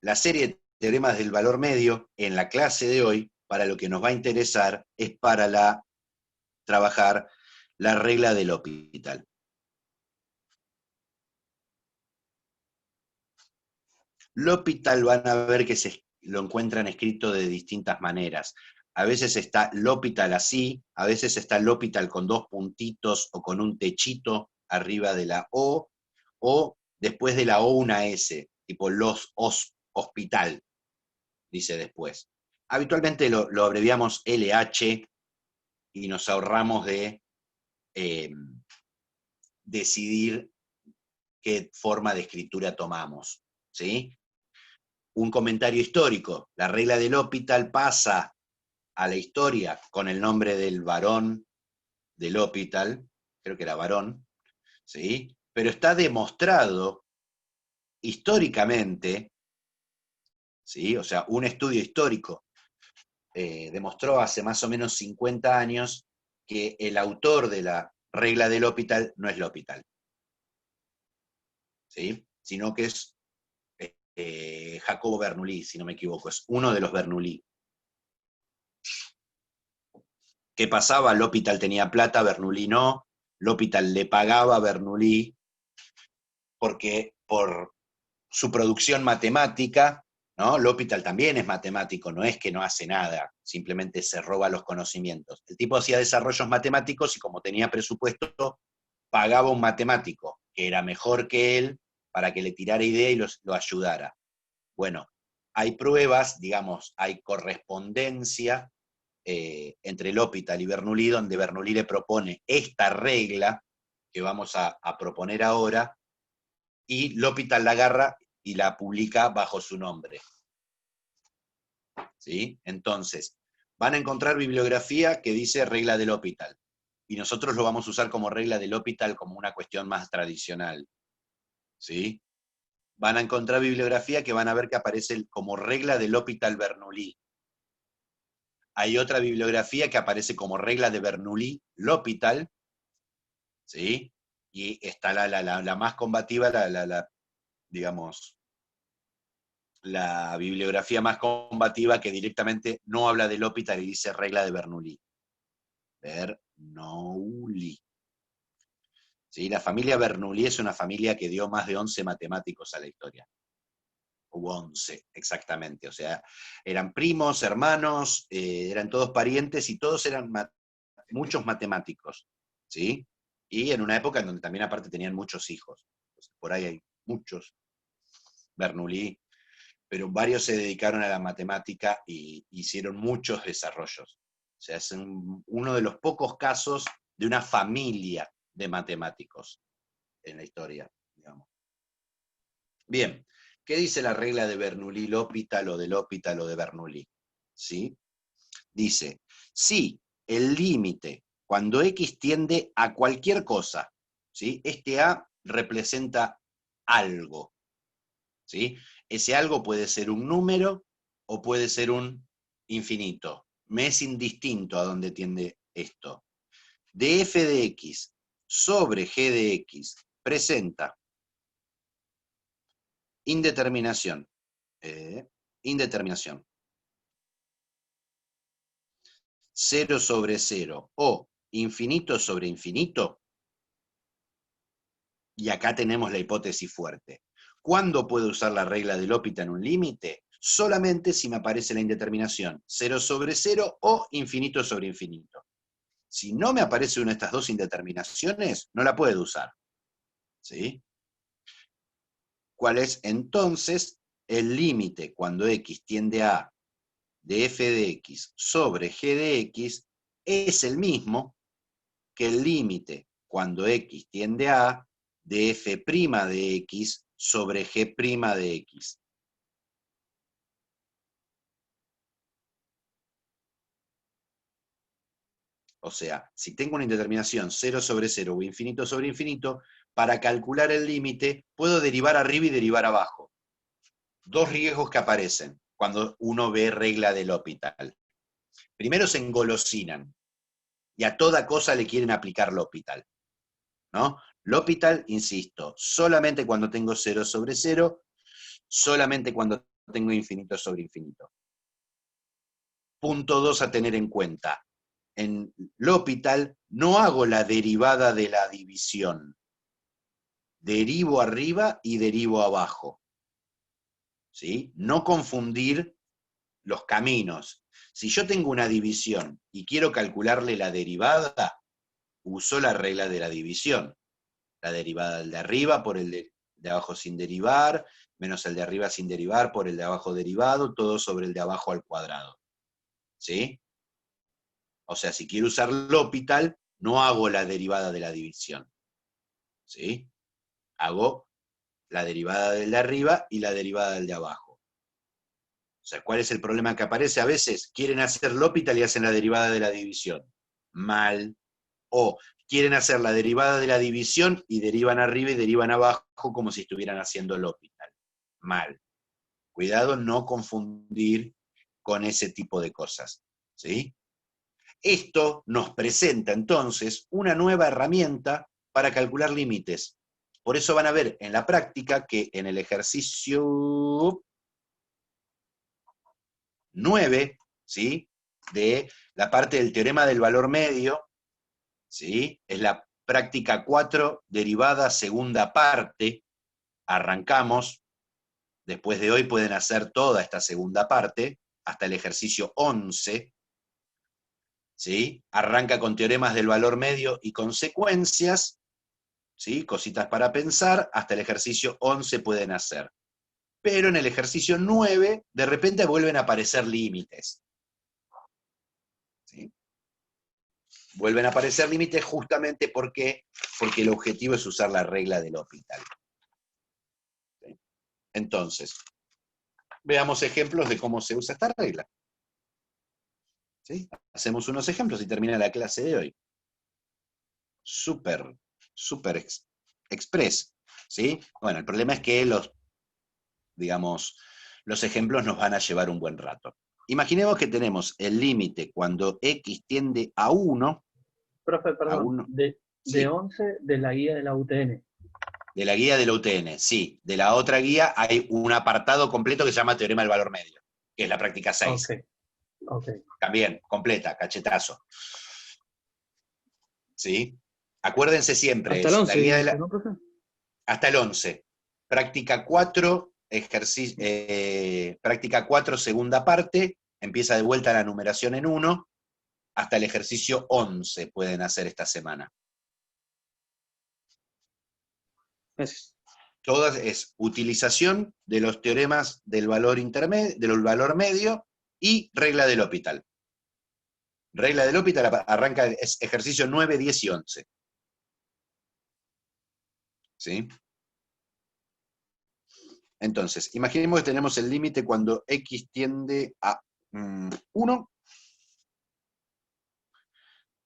la serie de teoremas del valor medio, en la clase de hoy, para lo que nos va a interesar es para trabajar la regla del L'Hopital. L'Hopital van a ver que lo encuentran escrito de distintas maneras. A veces está L'Hopital así, a veces está L'Hopital con dos puntitos o con un techito, arriba de la O, o después de la O una S, tipo hospital, dice después. Habitualmente lo abreviamos LH y nos ahorramos de decidir qué forma de escritura tomamos, ¿sí? Un comentario histórico, la regla del L'Hôpital pasa a la historia con el nombre del varón del L'Hôpital, creo que era varón, ¿sí? Pero está demostrado históricamente, ¿sí? O sea, un estudio histórico demostró hace más o menos 50 años que el autor de la regla del L'Hôpital no es L'Hôpital, ¿sí? Sino que es Jacobo Bernoulli, si no me equivoco, es uno de los Bernoulli. ¿Qué pasaba? L'Hôpital tenía plata, Bernoulli no. L'Hôpital le pagaba a Bernoulli porque por su producción matemática, ¿no? L'Hôpital también es matemático, no es que no hace nada, simplemente se roba los conocimientos. El tipo hacía desarrollos matemáticos y como tenía presupuesto, pagaba un matemático que era mejor que él para que le tirara idea y lo ayudara. Bueno, hay pruebas, digamos, hay correspondencia entre L'Hôpital y Bernoulli, donde Bernoulli le propone esta regla que vamos a proponer ahora, y L'Hôpital la agarra y la publica bajo su nombre. ¿Sí? Entonces, van a encontrar bibliografía que dice regla del L'Hôpital, y nosotros lo vamos a usar como regla del L'Hôpital como una cuestión más tradicional. ¿Sí? Van a encontrar bibliografía que van a ver que aparece como regla del L'Hôpital Bernoulli. Hay otra bibliografía que aparece como regla de Bernoulli L'Hôpital, ¿sí? Y está la más combativa, digamos, la bibliografía más combativa que directamente no habla de L'Hôpital y dice regla de Bernoulli. Bernoulli. ¿Sí? La familia Bernoulli es una familia que dio más de 11 matemáticos a la historia. Hubo 11, exactamente. O sea, eran primos, hermanos, eran todos parientes y todos eran muchos matemáticos. ¿Sí? Y en una época en donde también aparte tenían muchos hijos. Entonces, por ahí hay muchos Bernoulli, pero varios se dedicaron a la matemática y hicieron muchos desarrollos. O sea, es uno de los pocos casos de una familia de matemáticos en la historia, digamos. Bien, ¿qué dice la regla de Bernoulli L'Hôpital o de L'Hôpital o de Bernoulli? ¿Sí? Dice, si el límite, cuando X tiende a cualquier cosa, ¿sí? Este A representa algo, ¿sí? Ese algo puede ser un número o puede ser un infinito. Me es indistinto a dónde tiende esto. De f de x sobre g de x presenta indeterminación. Indeterminación. 0 sobre 0 o infinito sobre infinito. Y acá tenemos la hipótesis fuerte. ¿Cuándo puedo usar la regla de L'Hôpital en un límite? Solamente si me aparece la indeterminación 0 sobre 0 o infinito sobre infinito. Si no me aparece una de estas dos indeterminaciones, no la puedo usar. ¿Sí? ¿Cuál es entonces el límite cuando x tiende a de f de x sobre g de x? Es el mismo que el límite cuando x tiende a de f' de x sobre g' de x. O sea, si tengo una indeterminación 0 sobre 0 o infinito sobre infinito, para calcular el límite puedo derivar arriba y derivar abajo. Dos riesgos que aparecen cuando uno ve regla del L'Hôpital. Primero se engolosinan y a toda cosa le quieren aplicar L'Hôpital, ¿no? L'Hôpital, insisto, solamente cuando tengo 0 sobre 0, solamente cuando tengo infinito sobre infinito. Punto 2 a tener en cuenta. En L'Hôpital no hago la derivada de la división. Derivo arriba y derivo abajo. ¿Sí? No confundir los caminos. Si yo tengo una división y quiero calcularle la derivada, uso la regla de la división. La derivada del de arriba por el de abajo sin derivar, menos el de arriba sin derivar por el de abajo derivado, todo sobre el de abajo al cuadrado. ¿Sí? O sea, si quiero usar L'Hopital, no hago la derivada de la división. ¿Sí? Hago la derivada del de arriba y la derivada del de abajo. O sea, ¿cuál es el problema que aparece? A veces quieren hacer L'Hopital y hacen la derivada de la división. Mal. O quieren hacer la derivada de la división y derivan arriba y derivan abajo como si estuvieran haciendo L'Hopital. Mal. Cuidado, no confundir con ese tipo de cosas. ¿Sí? Esto nos presenta entonces una nueva herramienta para calcular límites. Por eso van a ver en la práctica que en el ejercicio 9, ¿sí?, de la parte del teorema del valor medio, ¿sí?, es la práctica 4, derivada segunda parte. Arrancamos, después de hoy pueden hacer toda esta segunda parte, hasta el ejercicio 11, ¿sí? Arranca con teoremas del valor medio y consecuencias, ¿sí? Cositas para pensar, hasta el ejercicio 11 pueden hacer. Pero en el ejercicio 9, de repente vuelven a aparecer límites. ¿Sí? Vuelven a aparecer límites justamente porque el objetivo es usar la regla del L'Hopital. ¿Sí? Entonces, veamos ejemplos de cómo se usa esta regla. ¿Sí? Hacemos unos ejemplos y termina la clase de hoy. Súper express. ¿Sí? Bueno, el problema es que los ejemplos nos van a llevar un buen rato. Imaginemos que tenemos el límite cuando x tiende a 1. Profe, perdón, 1 de sí, 11 de la guía de la UTN. de la guía de la UTN, sí. De la otra guía hay un apartado completo que se llama Teorema del Valor Medio, que es la práctica 6. Ok. También, completa, cachetazo. ¿Sí? Acuérdense siempre, Hasta el es 11, la guía de dice, la... ¿no, profe? Hasta el 11. Práctica 4, práctica 4, segunda parte, empieza de vuelta la numeración en 1, hasta el ejercicio 11 pueden hacer esta semana. Gracias. Todas es utilización de los teoremas del valor intermedio, del valor medio y regla del L'Hopital. Regla del L'Hopital arranca, es ejercicio 9, 10 y 11. ¿Sí? Entonces, imaginemos que tenemos el límite cuando x tiende a 1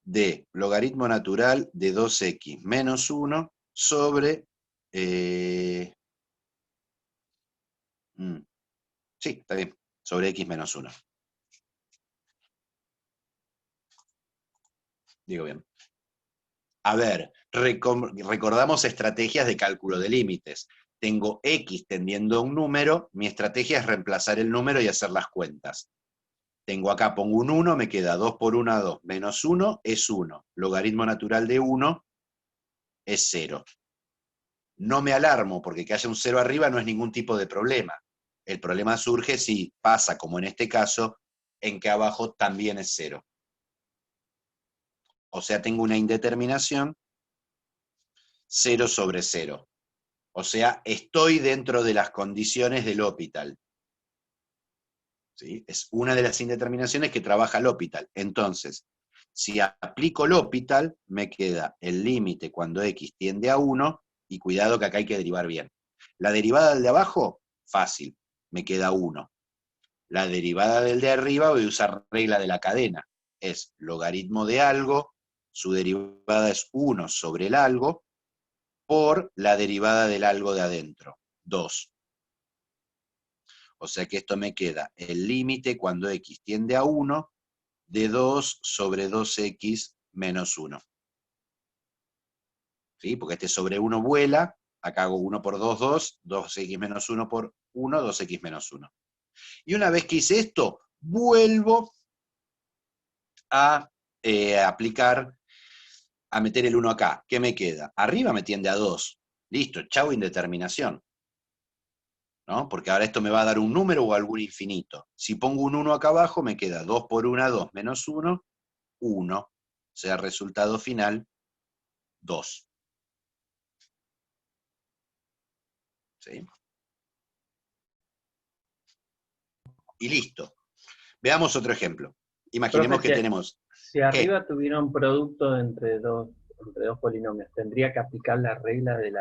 de logaritmo natural de 2x menos 1 sobre... sí, está bien, sobre x menos 1. Digo bien. A ver, recordamos estrategias de cálculo de límites. Tengo x tendiendo a un número, mi estrategia es reemplazar el número y hacer las cuentas. Tengo acá, pongo un 1, me queda 2 por 1 a 2, menos 1 es 1. Logaritmo natural de 1 es 0. No me alarmo, porque que haya un 0 arriba no es ningún tipo de problema. El problema surge si pasa, como en este caso, en que abajo también es 0. O sea, tengo una indeterminación 0 sobre 0. O sea, estoy dentro de las condiciones del L'Hopital. ¿Sí? Es una de las indeterminaciones que trabaja L'Hopital. Entonces, si aplico L'Hopital, me queda el límite cuando x tiende a 1, y cuidado que acá hay que derivar bien. La derivada del de abajo, fácil, me queda 1. La derivada del de arriba, voy a usar regla de la cadena. Es logaritmo de algo, su derivada es 1 sobre el algo, por la derivada del algo de adentro, 2. O sea que esto me queda el límite cuando x tiende a 1 de 2 sobre 2x menos 1. ¿Sí? Porque este sobre 1 vuela, acá hago 1 por 2, 2, 2x menos 1 por 1, 2x menos 1. Y una vez que hice esto, vuelvo a aplicar, a meter el 1 acá. ¿Qué me queda? Arriba me tiende a 2. Listo, chau indeterminación. ¿No? Porque ahora esto me va a dar un número o algún infinito. Si pongo un 1 acá abajo, me queda 2 por 1, 2, menos 1, 1. O sea, resultado final, 2. ¿Sí? Y listo. Veamos otro ejemplo. Imaginemos Profe, que tenemos... si arriba tuviera un producto entre dos polinomios, ¿tendría que aplicar la regla del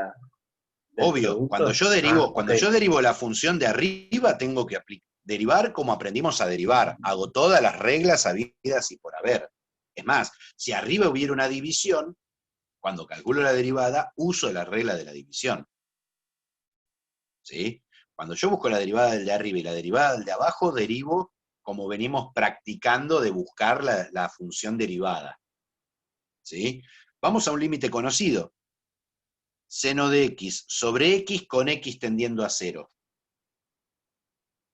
Obvio, cuando producto? yo derivo, Ok. la función de arriba, tengo que derivar como aprendimos a derivar. Hago todas las reglas habidas y por haber. Es más, si arriba hubiera una división, cuando calculo la derivada, uso la regla de la división. ¿Sí? Cuando yo busco la derivada del de arriba y la derivada del de abajo, derivo como venimos practicando de buscar la función derivada. ¿Sí? Vamos a un límite conocido. Seno de x sobre x con x tendiendo a 0.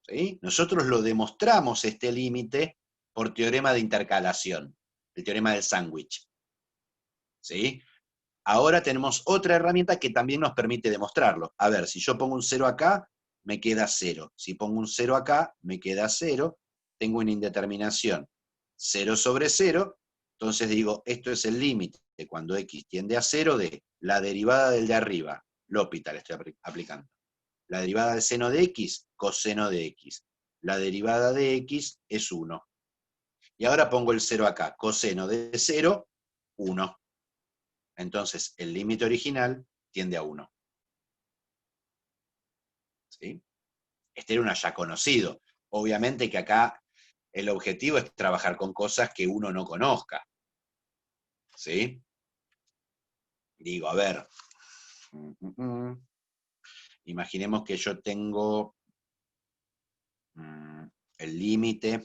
¿Sí? Nosotros lo demostramos este límite por teorema de intercalación, el teorema del sándwich. ¿Sí? Ahora tenemos otra herramienta que también nos permite demostrarlo. A ver, si yo pongo un 0 acá, me queda 0. Si pongo un 0 acá, me queda 0. Tengo una indeterminación 0 sobre 0. Entonces digo, esto es el límite cuando x tiende a 0 de la derivada del de arriba. L'Hopital estoy aplicando. La derivada del seno de x, coseno de x. La derivada de x es 1. Y ahora pongo el 0 acá. Coseno de 0, 1. Entonces, el límite original tiende a 1. ¿Sí? Este era un ya conocido. Obviamente que acá el objetivo es trabajar con cosas que uno no conozca. ¿Sí? Digo, a ver. Imaginemos que yo tengo el límite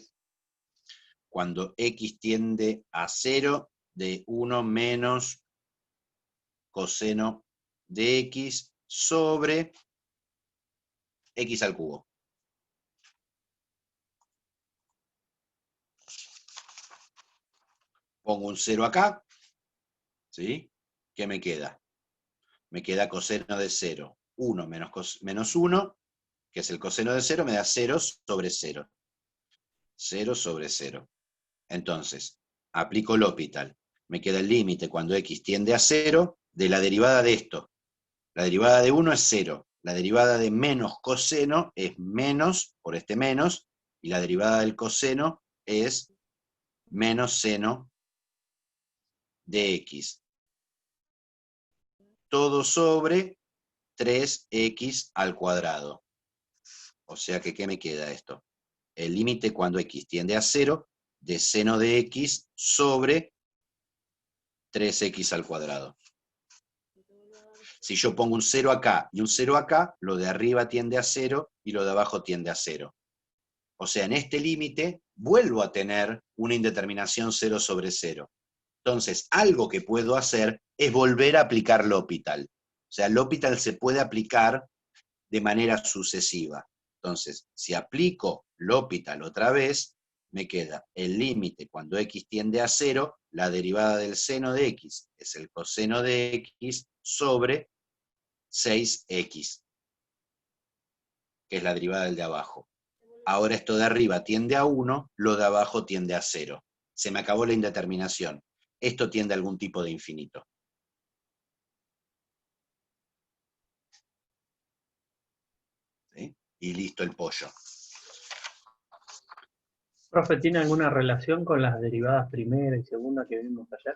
cuando x tiende a 0 de 1 menos coseno de x sobre x al cubo. Pongo un 0 acá, ¿sí? ¿Qué me queda? Me queda coseno de 0. 1 menos 1, que es el coseno de 0, me da 0 sobre 0. 0 sobre 0. Entonces, aplico L'Hopital. Me queda el límite cuando x tiende a 0 de la derivada de esto. La derivada de 1 es 0. La derivada de menos coseno es menos, por este menos, y la derivada del coseno es menos seno de x. Todo sobre 3x al cuadrado. O sea que, ¿qué me queda esto? El límite cuando x tiende a 0 de seno de x sobre 3x al cuadrado. Si yo pongo un 0 acá y un 0 acá, lo de arriba tiende a 0 y lo de abajo tiende a 0. O sea, en este límite vuelvo a tener una indeterminación 0 sobre 0. Entonces, algo que puedo hacer es volver a aplicar L'Hopital. O sea, L'Hopital se puede aplicar de manera sucesiva. Entonces, si aplico L'Hopital otra vez, me queda el límite cuando x tiende a 0, la derivada del seno de x es el coseno de x sobre 6x, que es la derivada del de abajo. Ahora esto de arriba tiende a 1, lo de abajo tiende a 0. Se me acabó la indeterminación. Esto tiende a algún tipo de infinito. ¿Sí? Y listo el pollo. Profe, ¿tiene alguna relación con las derivadas primera y segunda que vimos ayer?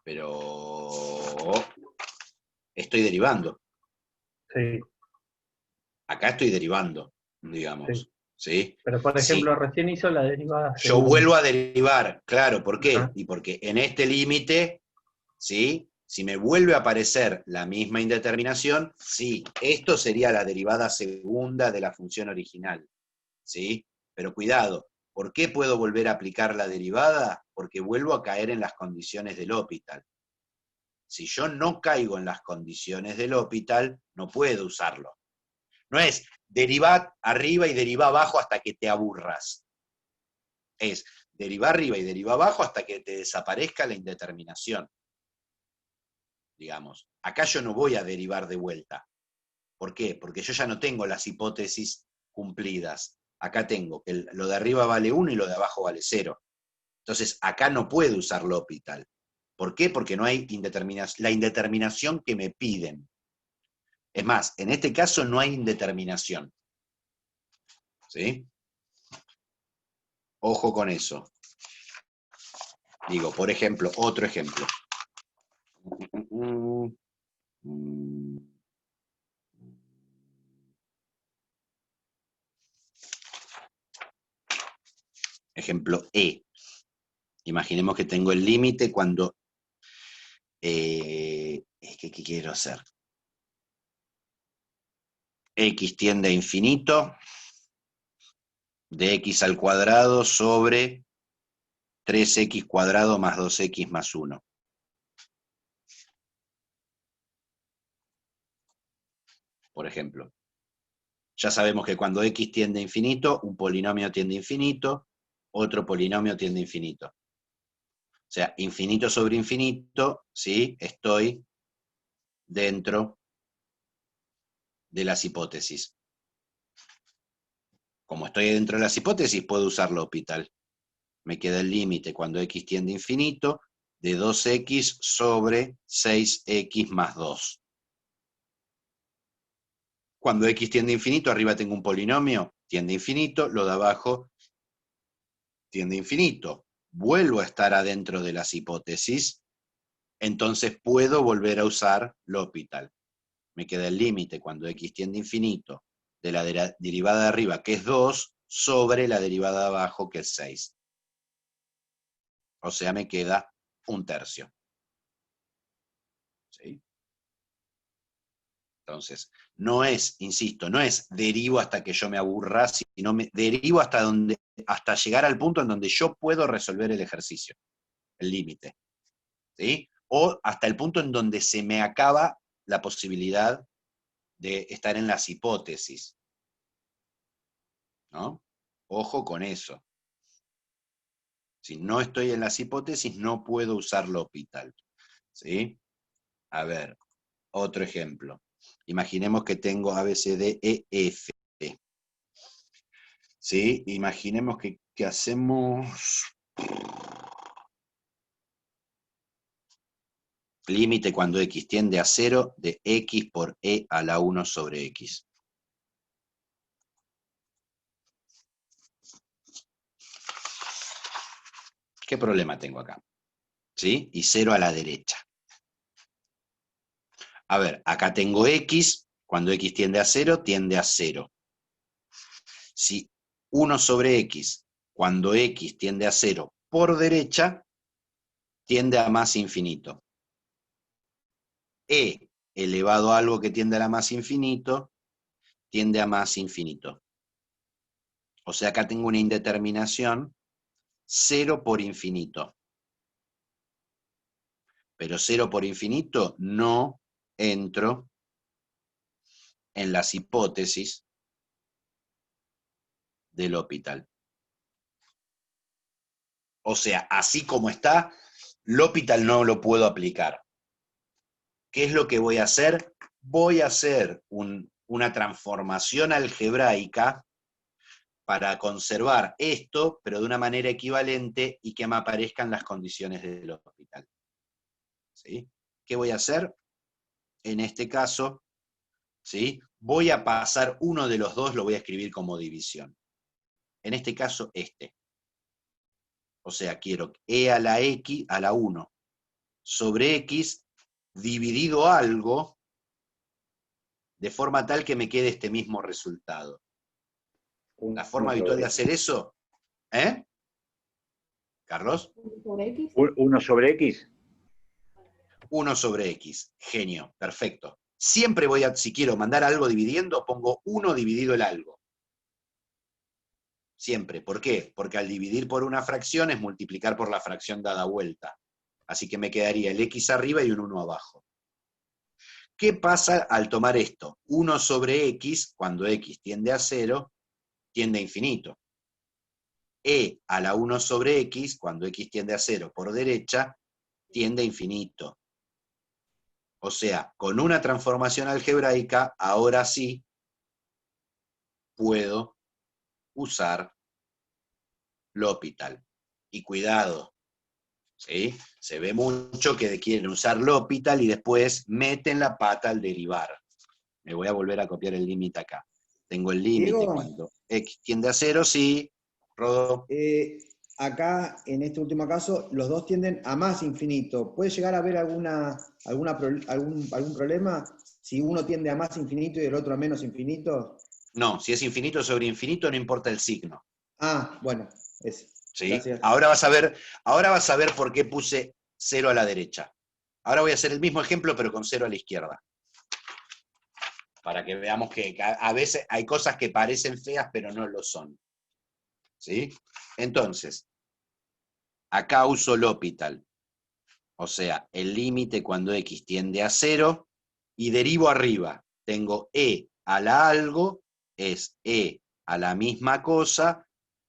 Pero estoy derivando. Sí, Acá estoy derivando, digamos. ¿Sí? pero por ejemplo, Sí. recién hizo la derivada Yo segunda. vuelvo a derivar, claro, ¿por qué? Ajá. Y porque en este límite, ¿sí? Si me vuelve a aparecer la misma indeterminación, sí, esto sería la derivada segunda de la función original, ¿sí? Pero cuidado, ¿por qué puedo volver a aplicar la derivada? Porque vuelvo a caer en las condiciones del L'Hopital. Si yo no caigo en las condiciones del L'Hopital, no puedo usarlo. No es derivar arriba y derivar abajo hasta que te aburras. Es derivar arriba y derivar abajo hasta que te desaparezca la indeterminación. Digamos, acá yo no voy a derivar de vuelta. ¿Por qué? Porque yo ya no tengo las hipótesis cumplidas. Acá tengo que lo de arriba vale 1 y lo de abajo vale 0. Entonces, acá no puedo usar L'Hopital. ¿Por qué? Porque no hay la indeterminación que me piden. Es más, en este caso no hay indeterminación. ¿Sí? Ojo con eso. Digo, por ejemplo, otro ejemplo. Ejemplo E. Imaginemos que tengo el límite cuando... ¿qué quiero hacer? X tiende a infinito, de x al cuadrado sobre 3x cuadrado más 2x más 1. Por ejemplo. Ya sabemos que cuando x tiende a infinito, un polinomio tiende a infinito, otro polinomio tiende a infinito. O sea, infinito sobre infinito, ¿sí? Estoy dentro de las hipótesis. Como estoy dentro de las hipótesis, puedo usar L'Hopital. Me queda el límite cuando x tiende a infinito de 2x sobre 6x más 2. Cuando x tiende a infinito, arriba tengo un polinomio, tiende a infinito, lo de abajo tiende a infinito. Vuelvo a estar adentro de las hipótesis, entonces puedo volver a usar L'Hopital. Me queda el límite cuando x tiende a infinito de la derivada de arriba, que es 2, sobre la derivada de abajo, que es 6. O sea, me queda 1/3. ¿Sí? Entonces, no es, insisto, no es derivo hasta que yo me aburra, sino derivo hasta llegar al punto en donde yo puedo resolver el ejercicio, el límite. ¿Sí? O hasta el punto en donde se me acaba la posibilidad de estar en las hipótesis. ¿No? Ojo con eso. Si no estoy en las hipótesis, no puedo usar L'Hopital. ¿Sí? A ver, otro ejemplo. Imaginemos que tengo ABCDEF. ¿Sí? Imaginemos que hacemos límite cuando x tiende a 0 de x por e a la 1 sobre x. ¿Qué problema tengo acá? ¿Sí? Y 0 a la derecha. A ver, acá tengo x, cuando x tiende a 0, tiende a 0. Si 1 sobre x, cuando x tiende a 0 por derecha, tiende a más infinito. E elevado a algo que tiende a la más infinito, tiende a más infinito. O sea, acá tengo una indeterminación 0 por infinito. Pero 0 por infinito no entro en las hipótesis del L'Hopital. O sea, así como está, L'Hopital no lo puedo aplicar. ¿Qué es lo que voy a hacer? Voy a hacer una transformación algebraica para conservar esto, pero de una manera equivalente y que me aparezcan las condiciones del L'Hopital. ¿Sí? ¿Qué voy a hacer? En este caso, ¿sí? Voy a pasar uno de los dos, lo voy a escribir como división. En este caso, este. O sea, quiero e a la x, a la 1, sobre x, dividido algo, de forma tal que me quede este mismo resultado. La forma habitual de hacer eso, ¿eh? ¿Carlos? 1 sobre x. 1 sobre x. Genio, perfecto. Siempre voy a, si quiero mandar algo dividiendo, pongo 1 dividido el algo. Siempre. ¿Por qué? Porque al dividir por una fracción es multiplicar por la fracción dada vuelta. Así que me quedaría el x arriba y un 1 abajo. ¿Qué pasa al tomar esto? 1 sobre x, cuando x tiende a 0, tiende a infinito. E a la 1 sobre x, cuando x tiende a 0 por derecha, tiende a infinito. O sea, con una transformación algebraica, ahora sí puedo usar L'Hopital. Y cuidado, ¿Sí? Se ve mucho que quieren usar L'Hopital y después meten la pata al derivar. Me voy a volver a copiar el límite acá. Tengo el límite Diego, cuando x tiende a 0, sí. Rodo. acá, en este último caso, los dos tienden a más infinito. ¿Puede llegar a haber algún problema si uno tiende a más infinito y el otro a menos infinito? No, si es infinito sobre infinito, no importa el signo. Ah, bueno, ¿Sí? gracias. Ahora vas a ver por qué puse 0 a la derecha. Ahora voy a hacer el mismo ejemplo, pero con 0 a la izquierda. Para que veamos que a veces hay cosas que parecen feas, pero no lo son. ¿Sí? Entonces, acá uso L'Hopital. O sea, el límite cuando x tiende a 0, y derivo arriba. Tengo e a la algo, es e a la misma cosa,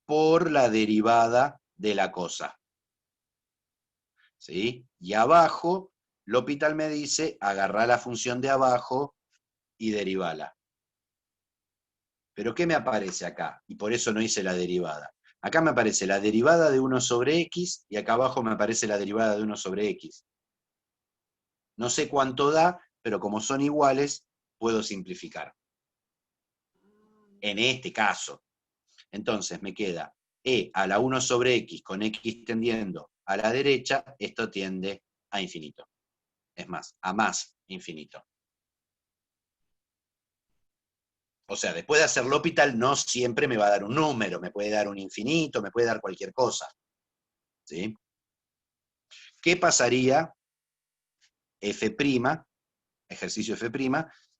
por la derivada de la cosa. ¿Sí? Y abajo, L'Hopital me dice, agarrá la función de abajo y derivala. ¿Pero qué me aparece acá? Y por eso no hice la derivada. Acá me aparece la derivada de 1 sobre x, y acá abajo me aparece la derivada de 1 sobre x. No sé cuánto da, pero como son iguales, puedo simplificar. En este caso. Entonces me queda e a la 1 sobre x con x tendiendo a la derecha, esto tiende a infinito. Es más, a más infinito. O sea, después de hacer L'Hopital no siempre me va a dar un número, me puede dar un infinito, me puede dar cualquier cosa. ¿Sí? ¿Qué pasaría f', ejercicio f',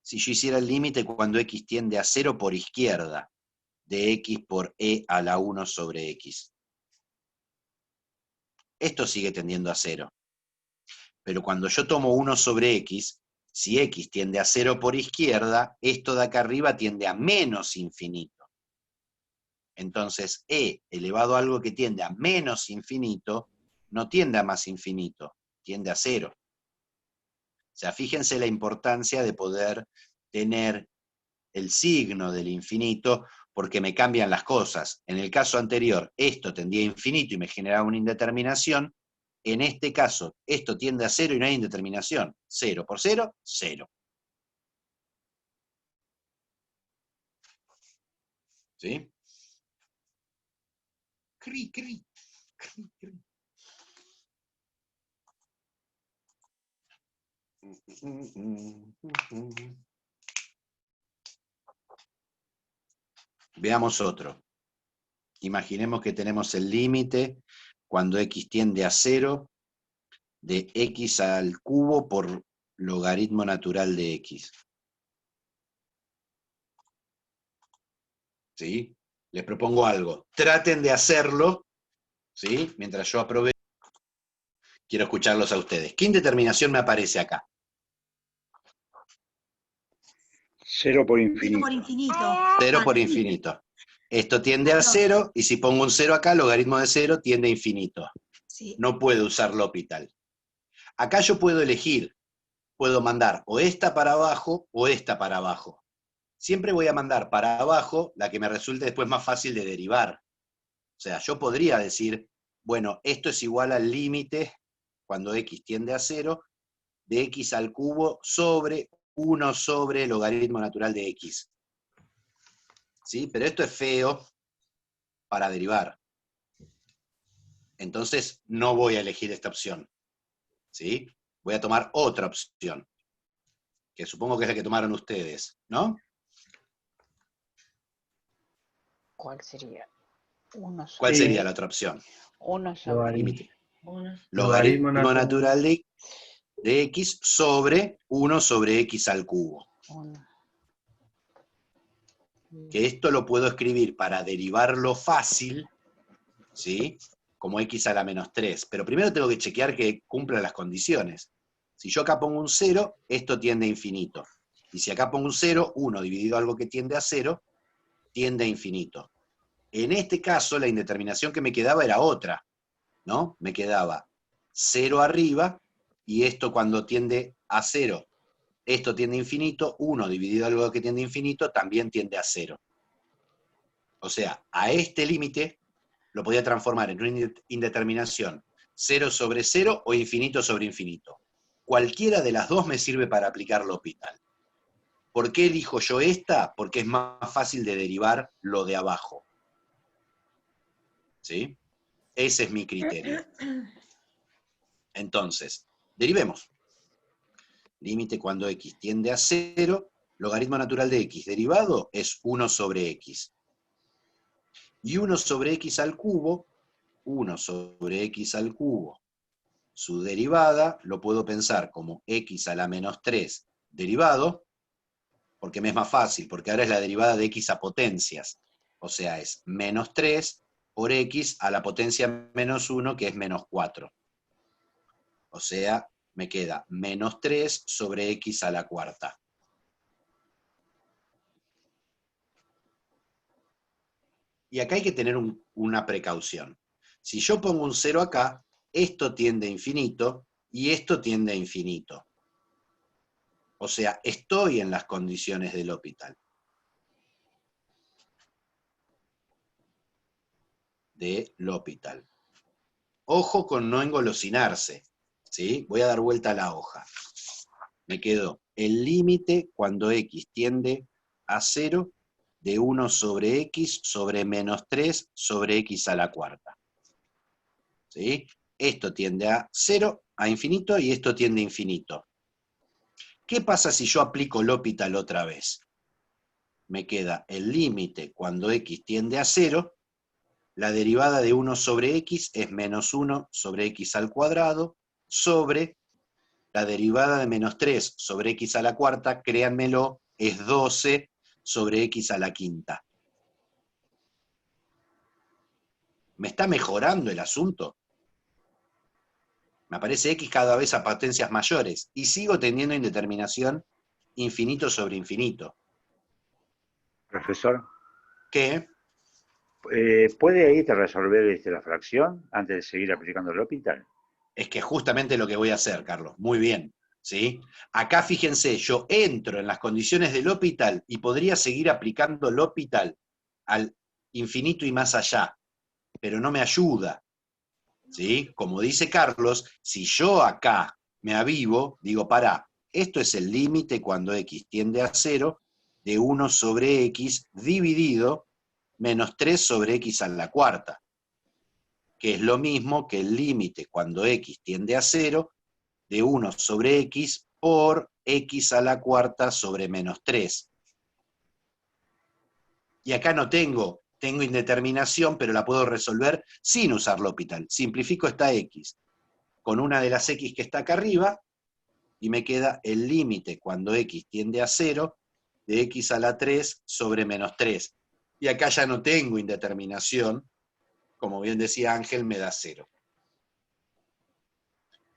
si yo hiciera el límite cuando x tiende a 0 por izquierda, de x por e a la 1 sobre x? Esto sigue tendiendo a 0. Pero cuando yo tomo 1 sobre x, si x tiende a 0 por izquierda, esto de acá arriba tiende a menos infinito. Entonces, e elevado a algo que tiende a menos infinito, no tiende a más infinito, tiende a 0. O sea, fíjense la importancia de poder tener el signo del infinito, porque me cambian las cosas. En el caso anterior, esto tendía a infinito y me generaba una indeterminación. En este caso, esto tiende a 0 y no hay indeterminación. 0 por 0, 0. ¿Sí? Cri, cri, cri, cri. Veamos otro. Imaginemos que tenemos el límite cuando x tiende a 0 de x al cubo por logaritmo natural de x. ¿Sí? Les propongo algo. Traten de hacerlo, ¿sí? Mientras yo aprovecho. Quiero escucharlos a ustedes. ¿Qué indeterminación me aparece acá? 0 por 0 infinito. por infinito. 0 por infinito. Esto tiende a 0, y si pongo un 0 acá, logaritmo de 0 tiende a infinito. Sí. No puedo usar L'Hopital. Acá yo puedo elegir. Puedo mandar o esta para abajo o esta para abajo. Siempre voy a mandar para abajo la que me resulte después más fácil de derivar. O sea, yo podría decir, bueno, esto es igual al límite, cuando x tiende a 0, de x al cubo sobre 1 sobre el logaritmo natural de x. ¿Sí? Pero esto es feo para derivar. Entonces, no voy a elegir esta opción. ¿Sí? Voy a tomar otra opción, que supongo que es la que tomaron ustedes, ¿no? ¿Cuál sería? Uno ¿Cuál sobre, sería la otra opción? uno sobre Límite. Uno. Logaritmo natural de x sobre 1 sobre x al cubo. uno. Que esto lo puedo escribir para derivarlo fácil, ¿sí? Como x a la menos 3. Pero primero tengo que chequear que cumpla las condiciones. Si yo acá pongo un 0, esto tiende a infinito. Y si acá pongo un 0, 1 dividido algo que tiende a 0, tiende a infinito. En este caso, la indeterminación que me quedaba era otra, ¿no? Me quedaba 0 arriba, y esto cuando tiende a 0, esto tiende a infinito, 1 dividido algo que tiende a infinito, también tiende a 0. O sea, a este límite lo podía transformar en una indeterminación 0 sobre 0 o infinito sobre infinito. Cualquiera de las dos me sirve para aplicar L'Hopital. ¿Por qué elijo yo esta? Porque es más fácil de derivar lo de abajo. ¿Sí? Ese es mi criterio. Entonces, derivemos. Límite cuando x tiende a 0, logaritmo natural de x derivado es 1 sobre x. Y 1 sobre x al cubo, 1 sobre x al cubo, su derivada lo puedo pensar como x a la menos 3 derivado, porque me es más fácil, porque ahora es la derivada de x a potencias. O sea, es menos 3 por x a la potencia menos 1, que es menos 4. O sea, me queda menos 3 sobre x a la cuarta. Y acá hay que tener una precaución. Si yo pongo un 0 acá, esto tiende a infinito y esto tiende a infinito. O sea, estoy en las condiciones del L'Hopital. De L'Hopital. Ojo con no engolosinarse. ¿Sí? Voy a dar vuelta a la hoja. Me quedó el límite cuando x tiende a 0 de 1 sobre x sobre menos 3 sobre x a la cuarta. ¿Sí? Esto tiende a 0, a infinito, y esto tiende a infinito. ¿Qué pasa si yo aplico L'Hopital otra vez? Me queda el límite cuando x tiende a 0, la derivada de 1 sobre x es menos 1 sobre x al cuadrado, sobre la derivada de menos 3 sobre x a la cuarta, créanmelo, es 12 sobre x a la quinta. ¿Me está mejorando el asunto? Me aparece x cada vez a potencias mayores, y sigo teniendo indeterminación infinito sobre infinito. Profesor, ¿Qué? ¿puede ahí resolver la fracción antes de seguir aplicando el L'Hopital? Es que justamente lo que voy a hacer, Carlos. Muy bien. ¿Sí? Acá fíjense, yo entro en las condiciones del L'Hopital y podría seguir aplicando L'Hopital al infinito y más allá, pero no me ayuda. ¿Sí? Como dice Carlos, si yo acá me avivo, digo, pará, esto es el límite cuando x tiende a 0 de 1 sobre x dividido menos 3 sobre x a la cuarta, que es lo mismo que el límite cuando x tiende a 0 de 1 sobre x por x a la cuarta sobre menos 3. Y acá no tengo indeterminación, pero la puedo resolver sin usar L'Hopital. Simplifico esta x con una de las x que está acá arriba, y me queda el límite cuando x tiende a 0 de x a la 3 sobre menos 3. Y acá ya no tengo indeterminación, como bien decía Ángel, me da 0.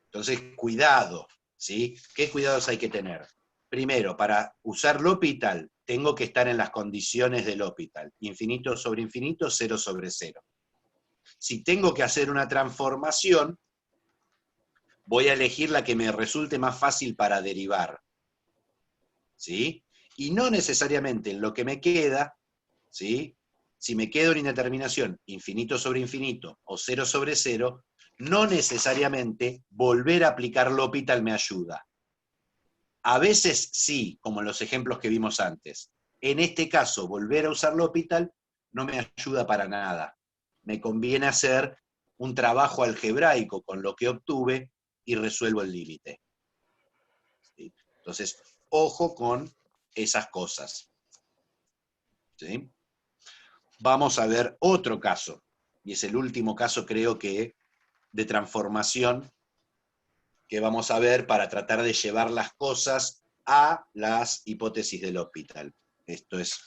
Entonces, cuidado, ¿sí? ¿Qué cuidados hay que tener? Primero, para usar L'Hopital, tengo que estar en las condiciones del L'Hopital. Infinito sobre infinito, 0 sobre 0. Si tengo que hacer una transformación, voy a elegir la que me resulte más fácil para derivar. ¿Sí? Y no necesariamente en lo que me queda, ¿sí? Si me quedo en indeterminación infinito sobre infinito o 0 sobre 0, no necesariamente volver a aplicar L'Hopital me ayuda. A veces sí, como en los ejemplos que vimos antes. En este caso, volver a usar L'Hopital no me ayuda para nada. Me conviene hacer un trabajo algebraico con lo que obtuve y resuelvo el límite. ¿Sí? Entonces, ojo con esas cosas. ¿Sí? Vamos a ver otro caso, y es el último caso, creo que, de transformación que vamos a ver para tratar de llevar las cosas a las hipótesis del L'Hopital. Esto es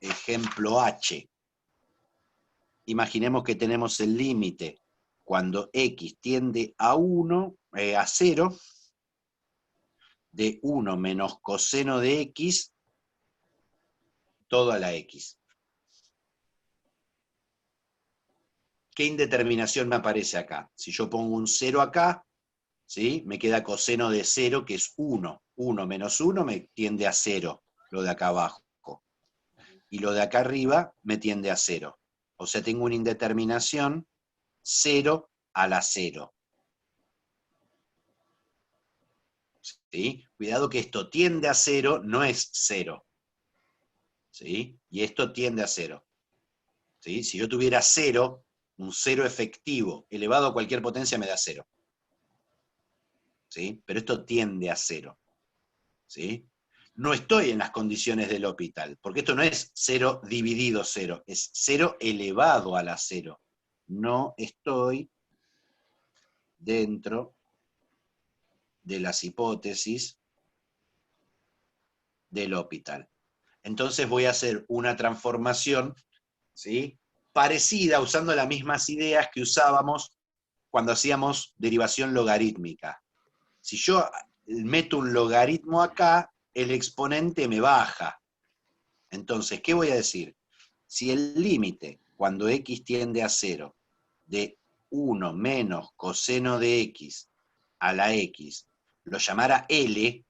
ejemplo H. Imaginemos que tenemos el límite cuando x tiende a 0, de 1 menos coseno de x, todo a la x. ¿Qué indeterminación me aparece acá? Si yo pongo un 0 acá, ¿sí? Me queda coseno de 0, que es 1. 1 menos 1 me tiende a 0, lo de acá abajo. Y lo de acá arriba me tiende a 0. O sea, tengo una indeterminación 0 a la 0. ¿Sí? Cuidado que esto tiende a 0, no es 0. ¿Sí? Y esto tiende a 0. ¿Sí? Si yo tuviera 0, un 0 efectivo elevado a cualquier potencia me da 0. ¿Sí? Pero esto tiende a 0. ¿Sí? No estoy en las condiciones del L'Hopital, porque esto no es 0 dividido 0, es 0 elevado a la 0. No estoy dentro de las hipótesis del L'Hopital. Entonces voy a hacer una transformación, ¿sí?, parecida, usando las mismas ideas que usábamos cuando hacíamos derivación logarítmica. Si yo meto un logaritmo acá, el exponente me baja. Entonces, ¿qué voy a decir? Si el límite, cuando x tiende a 0, de 1 menos coseno de x a la x, lo llamara L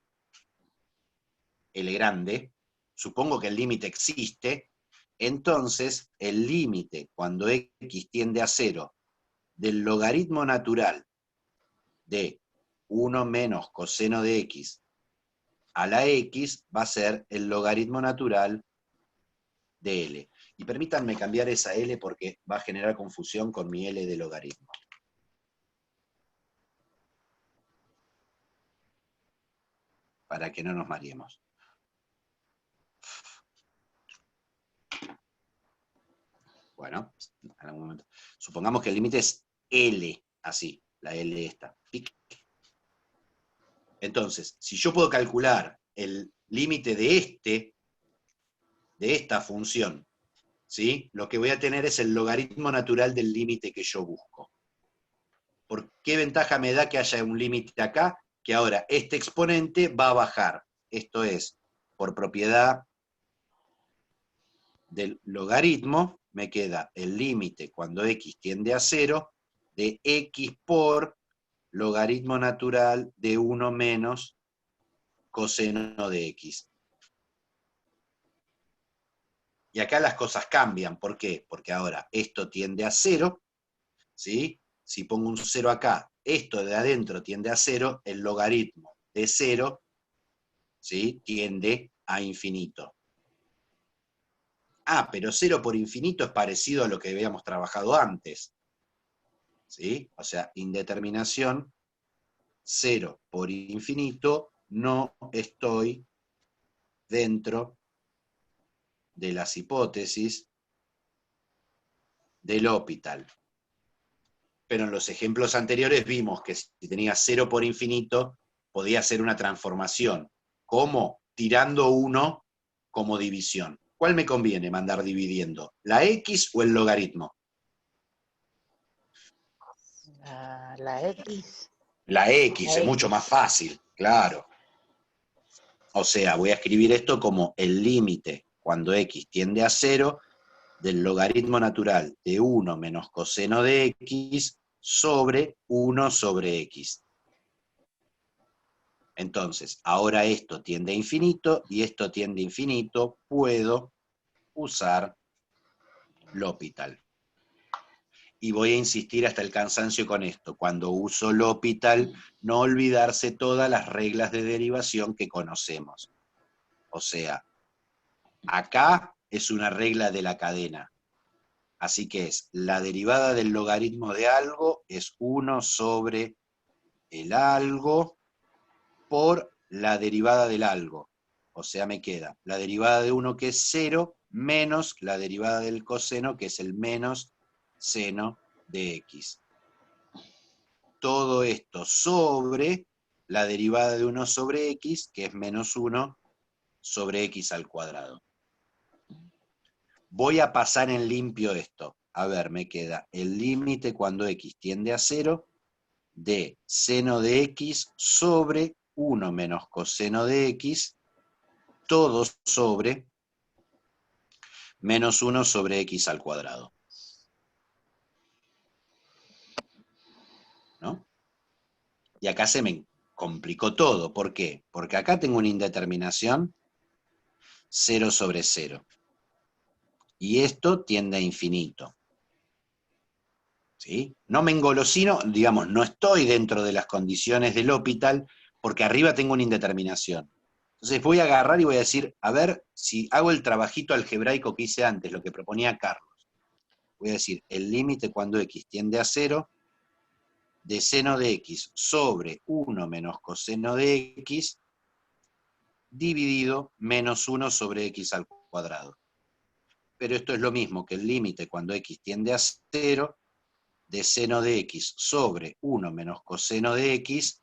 grande, supongo que el límite existe, entonces el límite, cuando x tiende a 0, del logaritmo natural de 1 menos coseno de x a la x va a ser el logaritmo natural de L. Y permítanme cambiar esa L porque va a generar confusión con mi L de logaritmo. Para que no nos mareemos. Bueno, en algún momento. Supongamos que el límite es L, así, la L esta. Pic. Entonces, si yo puedo calcular el límite de esta función, ¿sí?, lo que voy a tener es el logaritmo natural del límite que yo busco. ¿Por qué ventaja me da que haya un límite acá? Que ahora este exponente va a bajar. Esto es, por propiedad del logaritmo, me queda el límite cuando x tiende a 0 de x por logaritmo natural de 1 menos coseno de x. Y acá las cosas cambian. ¿Por qué? Porque ahora esto tiende a 0, ¿sí? Si pongo un 0 acá, esto de adentro tiende a 0, el logaritmo de 0, ¿sí?, tiende a infinito. Ah, pero 0 por infinito es parecido a lo que habíamos trabajado antes. ¿Sí? O sea, indeterminación, 0 por infinito, no estoy dentro de las hipótesis del L'Hopital. Pero en los ejemplos anteriores vimos que si tenía 0 por infinito, podía hacer una transformación. ¿Cómo? Tirando 1 como división. ¿Cuál me conviene mandar dividiendo? ¿La x o el logaritmo? La X. La x La es mucho X. más fácil, claro. O sea, voy a escribir esto como el límite, cuando x tiende a 0, del logaritmo natural de 1 menos coseno de x sobre 1 sobre x. Entonces, ahora esto tiende a infinito y esto tiende a infinito, puedo usar L'Hopital. Y voy a insistir hasta el cansancio con esto. Cuando uso L'Hopital, no olvidarse todas las reglas de derivación que conocemos. O sea, acá es una regla de la cadena. Así que es, la derivada del logaritmo de algo es 1 sobre el algo por la derivada del algo. O sea, me queda la derivada de 1, que es 0, menos la derivada del coseno, que es el menos seno de x. Todo esto sobre la derivada de 1 sobre x, que es menos 1 sobre x al cuadrado. Voy a pasar en limpio esto. A ver, me queda el límite cuando x tiende a 0 de seno de x sobre 1 menos coseno de x, todo sobre menos 1 sobre x al cuadrado. ¿No? Y acá se me complicó todo. ¿Por qué? Porque acá tengo una indeterminación 0 sobre 0. Y esto tiende a infinito. ¿Sí? No me engolosino, digamos, no estoy dentro de las condiciones del L'Hopital, porque arriba tengo una indeterminación. Entonces voy a agarrar y voy a decir, a ver si hago el trabajito algebraico que hice antes, lo que proponía Carlos. Voy a decir, el límite cuando x tiende a 0, de seno de x sobre 1 menos coseno de x, dividido menos 1 sobre x al cuadrado. Pero esto es lo mismo que el límite cuando x tiende a 0, de seno de x sobre 1 menos coseno de x,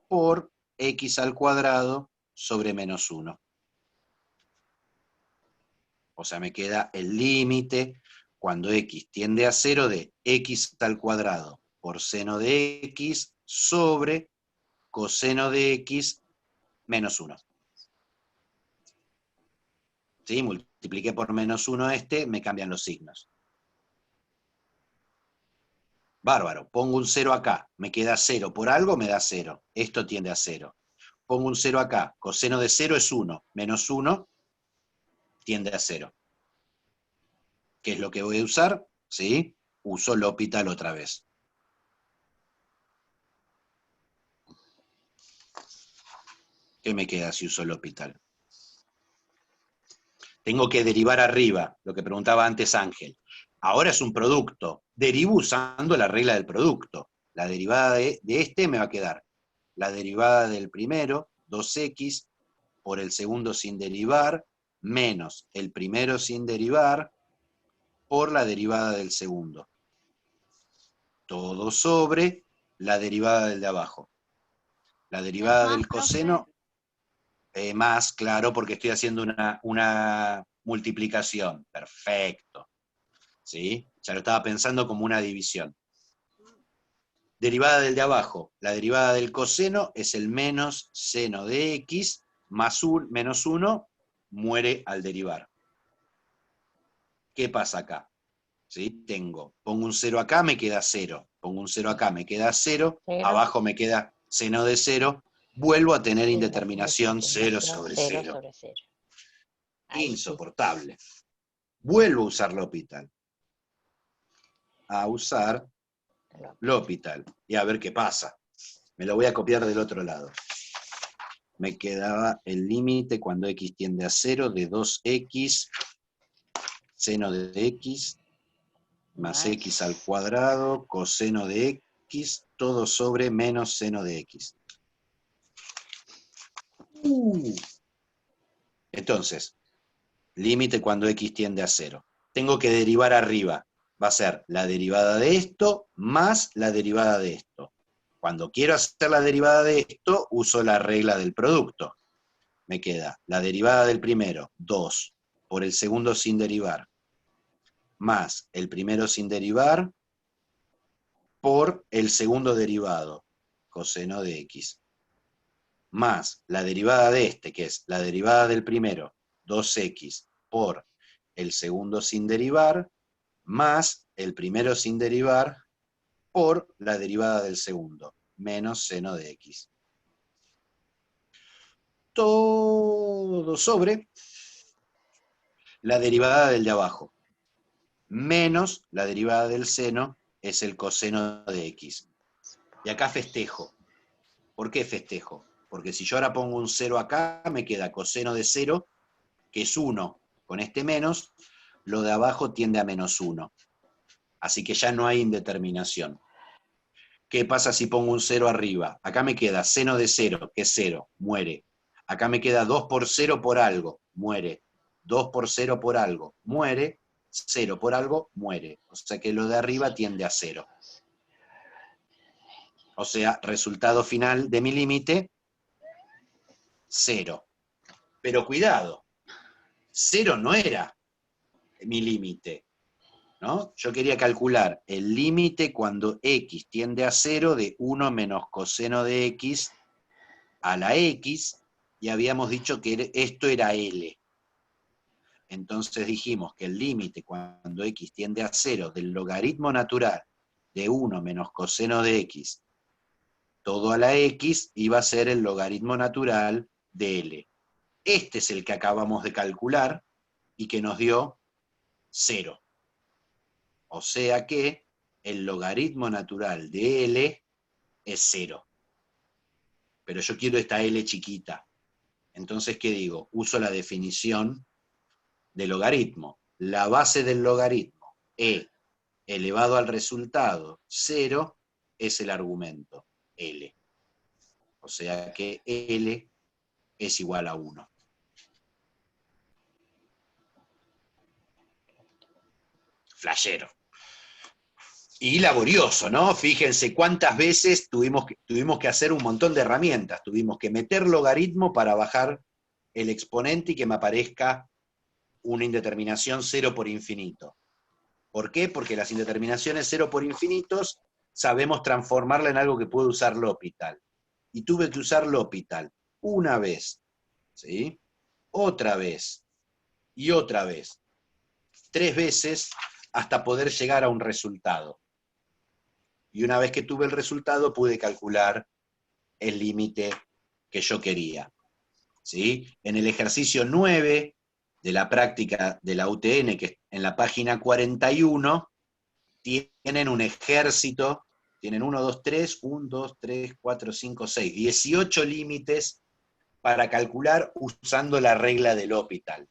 por x al cuadrado sobre menos 1. O sea, me queda el límite cuando x tiende a 0 de x al cuadrado por seno de x sobre coseno de x menos 1. ¿Sí? Multipliqué por menos 1 me cambian los signos. Bárbaro, pongo un 0 acá, me queda 0. Por algo me da 0. Esto tiende a 0. Pongo un 0 acá, coseno de 0 es 1, menos 1 tiende a 0. ¿Qué es lo que voy a usar? ¿Sí? Uso L'Hopital otra vez. ¿Qué me queda si uso L'Hopital? Tengo que derivar arriba, lo que preguntaba antes Ángel. Ahora es un producto. Derivo usando la regla del producto. La derivada de este me va a quedar la derivada del primero, 2x, por el segundo sin derivar, menos el primero sin derivar, por la derivada del segundo. Todo sobre la derivada del de abajo. La derivada del coseno, más, claro, porque estoy haciendo una multiplicación. Perfecto. ¿Sí? Ya lo estaba pensando como una división. Derivada del de abajo. La derivada del coseno es el menos seno de x, más menos 1, muere al derivar. ¿Qué pasa acá? ¿Sí? Pongo un 0 acá, me queda 0. Pongo un 0 acá, me queda 0. Abajo me queda seno de 0. Vuelvo a tener indeterminación 0 sobre 0. Insoportable. Vuelvo a usar L'Hopital. A usar L'Hopital. Y a ver qué pasa. Me lo voy a copiar del otro lado. Me quedaba el límite cuando x tiende a 0 de 2x seno de x más x al cuadrado coseno de x, todo sobre menos seno de x. Entonces, límite cuando x tiende a 0. Tengo que derivar arriba. Va a ser la derivada de esto más la derivada de esto. Cuando quiero hacer la derivada de esto, uso la regla del producto. Me queda la derivada del primero, 2, por el segundo sin derivar, más el primero sin derivar, por el segundo derivado, coseno de x, más la derivada de este, que es la derivada del primero, 2x, por el segundo sin derivar, más el primero sin derivar, por la derivada del segundo, menos seno de x. Todo sobre la derivada del de abajo, menos la derivada del seno, es el coseno de x. Y acá festejo. ¿Por qué festejo? Porque si yo ahora pongo un 0 acá, me queda coseno de 0, que es 1, con este menos, lo de abajo tiende a menos 1. Así que ya no hay indeterminación. ¿Qué pasa si pongo un 0 arriba? Acá me queda seno de 0, que es 0, muere. Acá me queda 2 por 0 por algo, muere. 2 por 0 por algo, muere. 0 por algo, muere. O sea que lo de arriba tiende a 0. O sea, resultado final de mi límite, 0. Pero cuidado, 0 no era mi límite, ¿no? Yo quería calcular el límite cuando x tiende a 0 de 1 menos coseno de x a la x, y habíamos dicho que esto era L. Entonces dijimos que el límite cuando x tiende a 0 del logaritmo natural de 1 menos coseno de x todo a la x iba a ser el logaritmo natural de L. Este es el que acabamos de calcular y que nos dio 0. O sea que el logaritmo natural de L es 0. Pero yo quiero esta L chiquita. Entonces, ¿qué digo? Uso la definición de logaritmo. La base del logaritmo, E elevado al resultado 0, es el argumento, L. O sea que L es igual a 1. Flashero. Y laborioso, ¿no? Fíjense cuántas veces tuvimos que hacer un montón de herramientas. Tuvimos que meter logaritmo para bajar el exponente y que me aparezca una indeterminación 0 por infinito. ¿Por qué? Porque las indeterminaciones 0 por infinitos sabemos transformarla en algo que puede usar L'Hopital. Y tuve que usar L'Hopital una vez, ¿sí? Otra vez, y otra vez. 3 veces hasta poder llegar a un resultado. Y una vez que tuve el resultado pude calcular el límite que yo quería, ¿sí? En el ejercicio 9 de la práctica de la UTN, que en la página 41, tienen un ejército, tienen 1, 2, 3, 4, 5, 6, 18 límites para calcular usando la regla del L'Hopital.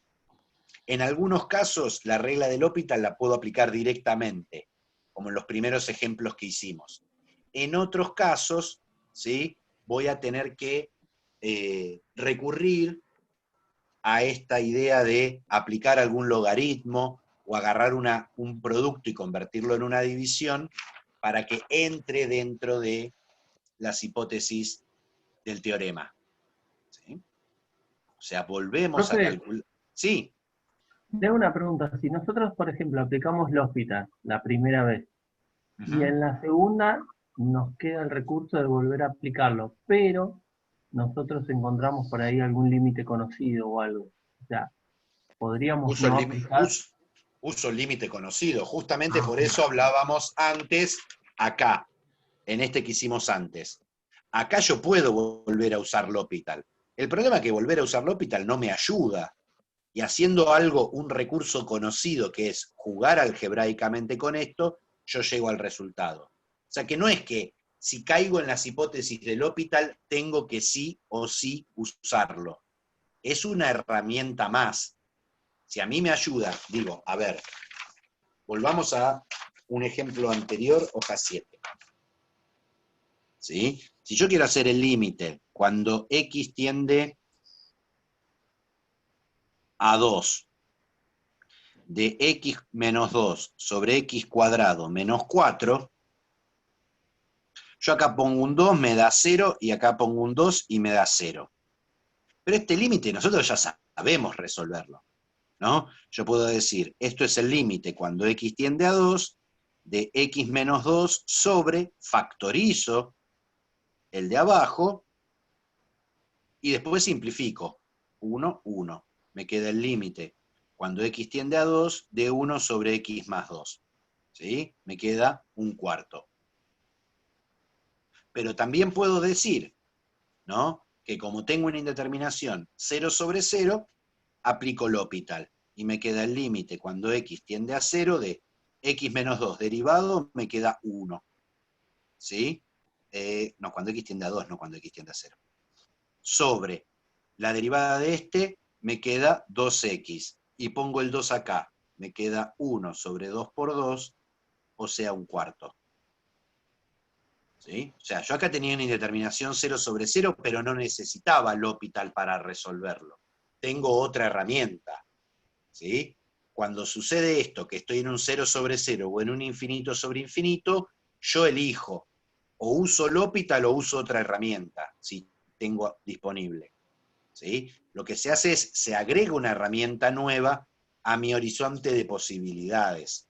En algunos casos, la regla del L'Hopital la puedo aplicar directamente, como en los primeros ejemplos que hicimos. En otros casos, ¿sí?, voy a tener que recurrir a esta idea de aplicar algún logaritmo o agarrar un producto y convertirlo en una división para que entre dentro de las hipótesis del teorema. ¿Sí? O sea, volvemos a Profe, calcular. Sí. le hago una pregunta. Si nosotros, por ejemplo, aplicamos L'Hopital la primera vez, y en la segunda nos queda el recurso de volver a aplicarlo, pero nosotros encontramos por ahí algún límite conocido o algo. O sea, podríamos no aplicar. Uso el límite conocido. Justamente por eso hablábamos antes, acá, en este que hicimos antes. Acá yo puedo volver a usar L'Hopital. El problema es que volver a usar L'Hopital no me ayuda. Y haciendo algo, un recurso conocido, que es jugar algebraicamente con esto, yo llego al resultado. O sea que no es que si caigo en las hipótesis del L'Hopital, tengo que sí o sí usarlo. Es una herramienta más. Si a mí me ayuda, digo, a ver, volvamos a un ejemplo anterior, hoja 7. ¿Sí? Si yo quiero hacer el límite cuando x tiende a 2, de x menos 2 sobre x cuadrado menos 4, yo acá pongo un 2, me da 0, y acá pongo un 2 y me da 0. Pero este límite nosotros ya sabemos resolverlo, ¿no? Yo puedo decir, esto es el límite cuando x tiende a 2, de x menos 2 sobre, factorizo el de abajo, y después simplifico. 1, 1. Me queda el límite cuando x tiende a 2, de 1 sobre x más 2. ¿Sí? Me queda un cuarto. Pero también puedo decir, ¿no?, que como tengo una indeterminación 0 sobre 0, aplico L'Hopital. Y me queda el límite cuando x tiende a 0 de x menos 2 derivado, me queda 1. ¿Sí? No, cuando x tiende a 2, no cuando x tiende a 0. Sobre la derivada de este, me queda 2x. Y pongo el 2 acá. Me queda 1 sobre 2 por 2, o sea, un cuarto. ¿Sí? O sea, yo acá tenía una indeterminación 0 sobre 0, pero no necesitaba L'Hopital para resolverlo. Tengo otra herramienta. ¿Sí? Cuando sucede esto, que estoy en un 0 sobre 0 o en un infinito sobre infinito, yo elijo o uso L'Hopital o uso otra herramienta, si tengo disponible. ¿Sí? Lo que se hace es, se agrega una herramienta nueva a mi horizonte de posibilidades.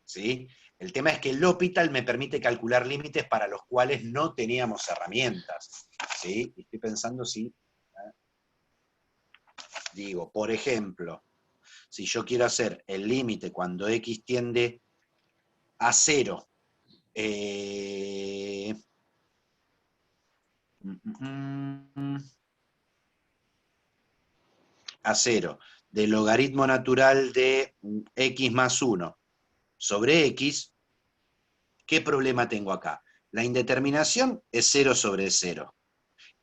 ¿Sí? El tema es que el L'Hopital me permite calcular límites para los cuales no teníamos herramientas. ¿Sí? Estoy pensando si... Digo, por ejemplo, si yo quiero hacer el límite cuando x tiende a 0, a 0, del logaritmo natural de x más 1 sobre x, ¿Qué problema tengo acá? La indeterminación es 0 sobre 0.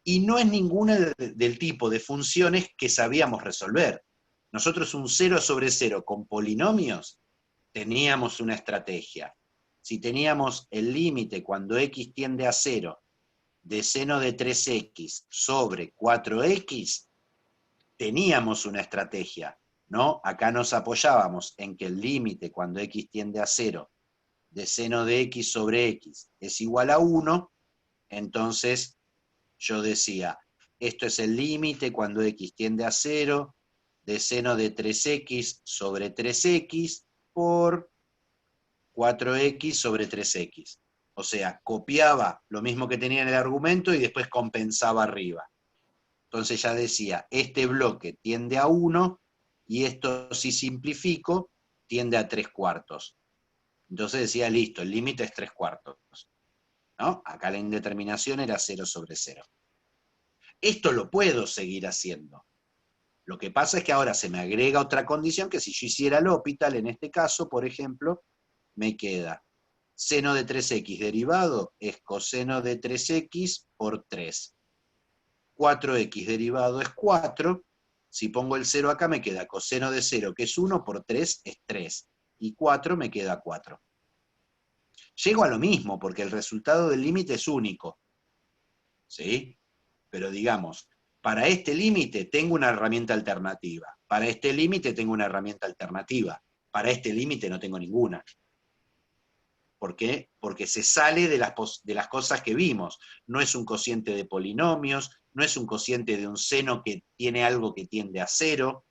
Y no es ninguna del tipo de funciones que sabíamos resolver. Nosotros un 0 sobre 0 con polinomios teníamos una estrategia. Si teníamos el límite cuando x tiende a 0 de seno de 3x sobre 4x, teníamos una estrategia, ¿no? Acá nos apoyábamos en que el límite cuando x tiende a 0 de seno de x sobre x es igual a 1, entonces yo decía, esto es el límite cuando x tiende a 0 de seno de 3x sobre 3x por 4x sobre 3x. O sea, copiaba lo mismo que tenía en el argumento y después compensaba arriba. Entonces ya decía, este bloque tiende a 1 y esto, si simplifico, tiende a 3/4. Entonces decía, listo, el límite es 3/4. ¿No? Acá la indeterminación era 0 sobre 0. Esto lo puedo seguir haciendo. Lo que pasa es que ahora se me agrega otra condición, que si yo hiciera el L'Hopital, en este caso, por ejemplo, me queda seno de 3x derivado es coseno de 3x por 3. 4x derivado es 4. Si pongo el 0 acá me queda coseno de 0, que es 1, por 3 es 3. Y 4 me queda 4. Llego a lo mismo, porque el resultado del límite es único. ¿Sí? Pero digamos, para este límite tengo una herramienta alternativa. Para este límite tengo una herramienta alternativa. Para este límite no tengo ninguna. ¿Por qué? Porque se sale de las cosas que vimos. No es un cociente de polinomios, no es un cociente de un seno que tiene algo que tiende a 0.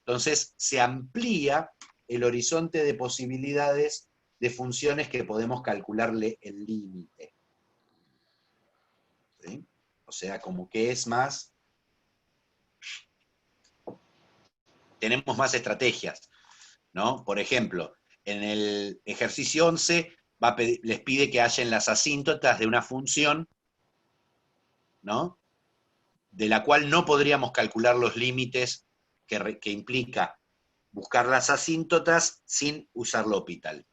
Entonces se amplía el horizonte de posibilidades de funciones que podemos calcularle el límite. ¿Sí? O sea, como que es más... Tenemos más estrategias, ¿no? Por ejemplo, en el ejercicio 11 les pide que hallen las asíntotas de una función, ¿no? De la cual no podríamos calcular los límites que implica buscar las asíntotas sin usar L'Hopital.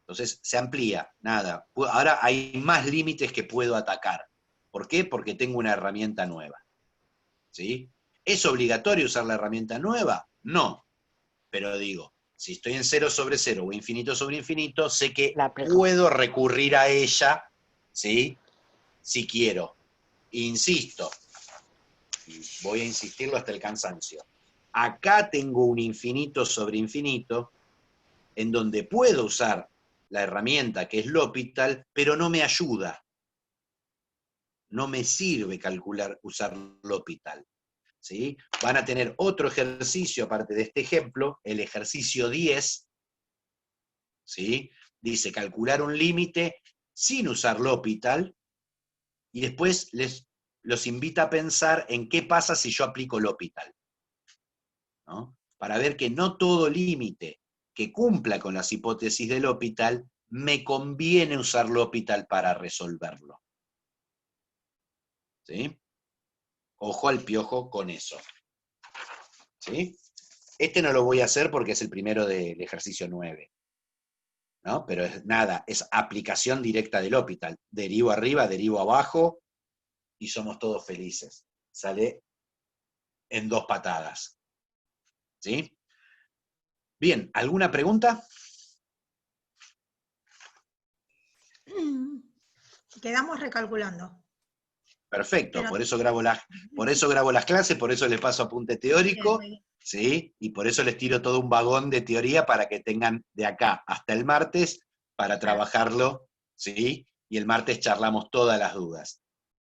Entonces se amplía, nada. Ahora hay más límites que puedo atacar. ¿Por qué? Porque tengo una herramienta nueva. ¿Sí? ¿Es obligatorio usar la herramienta nueva? No. Pero digo, si estoy en 0 sobre 0 o infinito sobre infinito, sé que puedo recurrir a ella, ¿sí? Si quiero. Insisto, y voy a insistirlo hasta el cansancio. Acá tengo un infinito sobre infinito, en donde puedo usar la herramienta que es L'Hopital, pero no me ayuda. No me sirve usar L'Hopital. ¿Sí? Van a tener otro ejercicio aparte de este ejemplo, el ejercicio 10, ¿sí? Dice calcular un límite sin usar L'Hopital, y después los invita a pensar en qué pasa si yo aplico L'Hopital, ¿no? Para ver que no todo límite que cumpla con las hipótesis de L'Hopital, me conviene usar L'Hopital para resolverlo. ¿Sí? Ojo al piojo con eso. ¿Sí? Este no lo voy a hacer porque es el primero del ejercicio 9. ¿No? Pero es nada, es aplicación directa del L'Hopital. Derivo arriba, derivo abajo, y somos todos felices. Sale en 2 patadas. ¿Sí? Bien, ¿alguna pregunta? Quedamos recalculando. Perfecto, Pero... por eso grabo las clases, por eso les paso apunte teórico, ¿sí? Y por eso les tiro todo un vagón de teoría para que tengan de acá hasta el martes para trabajarlo, ¿sí? Y el martes charlamos todas las dudas.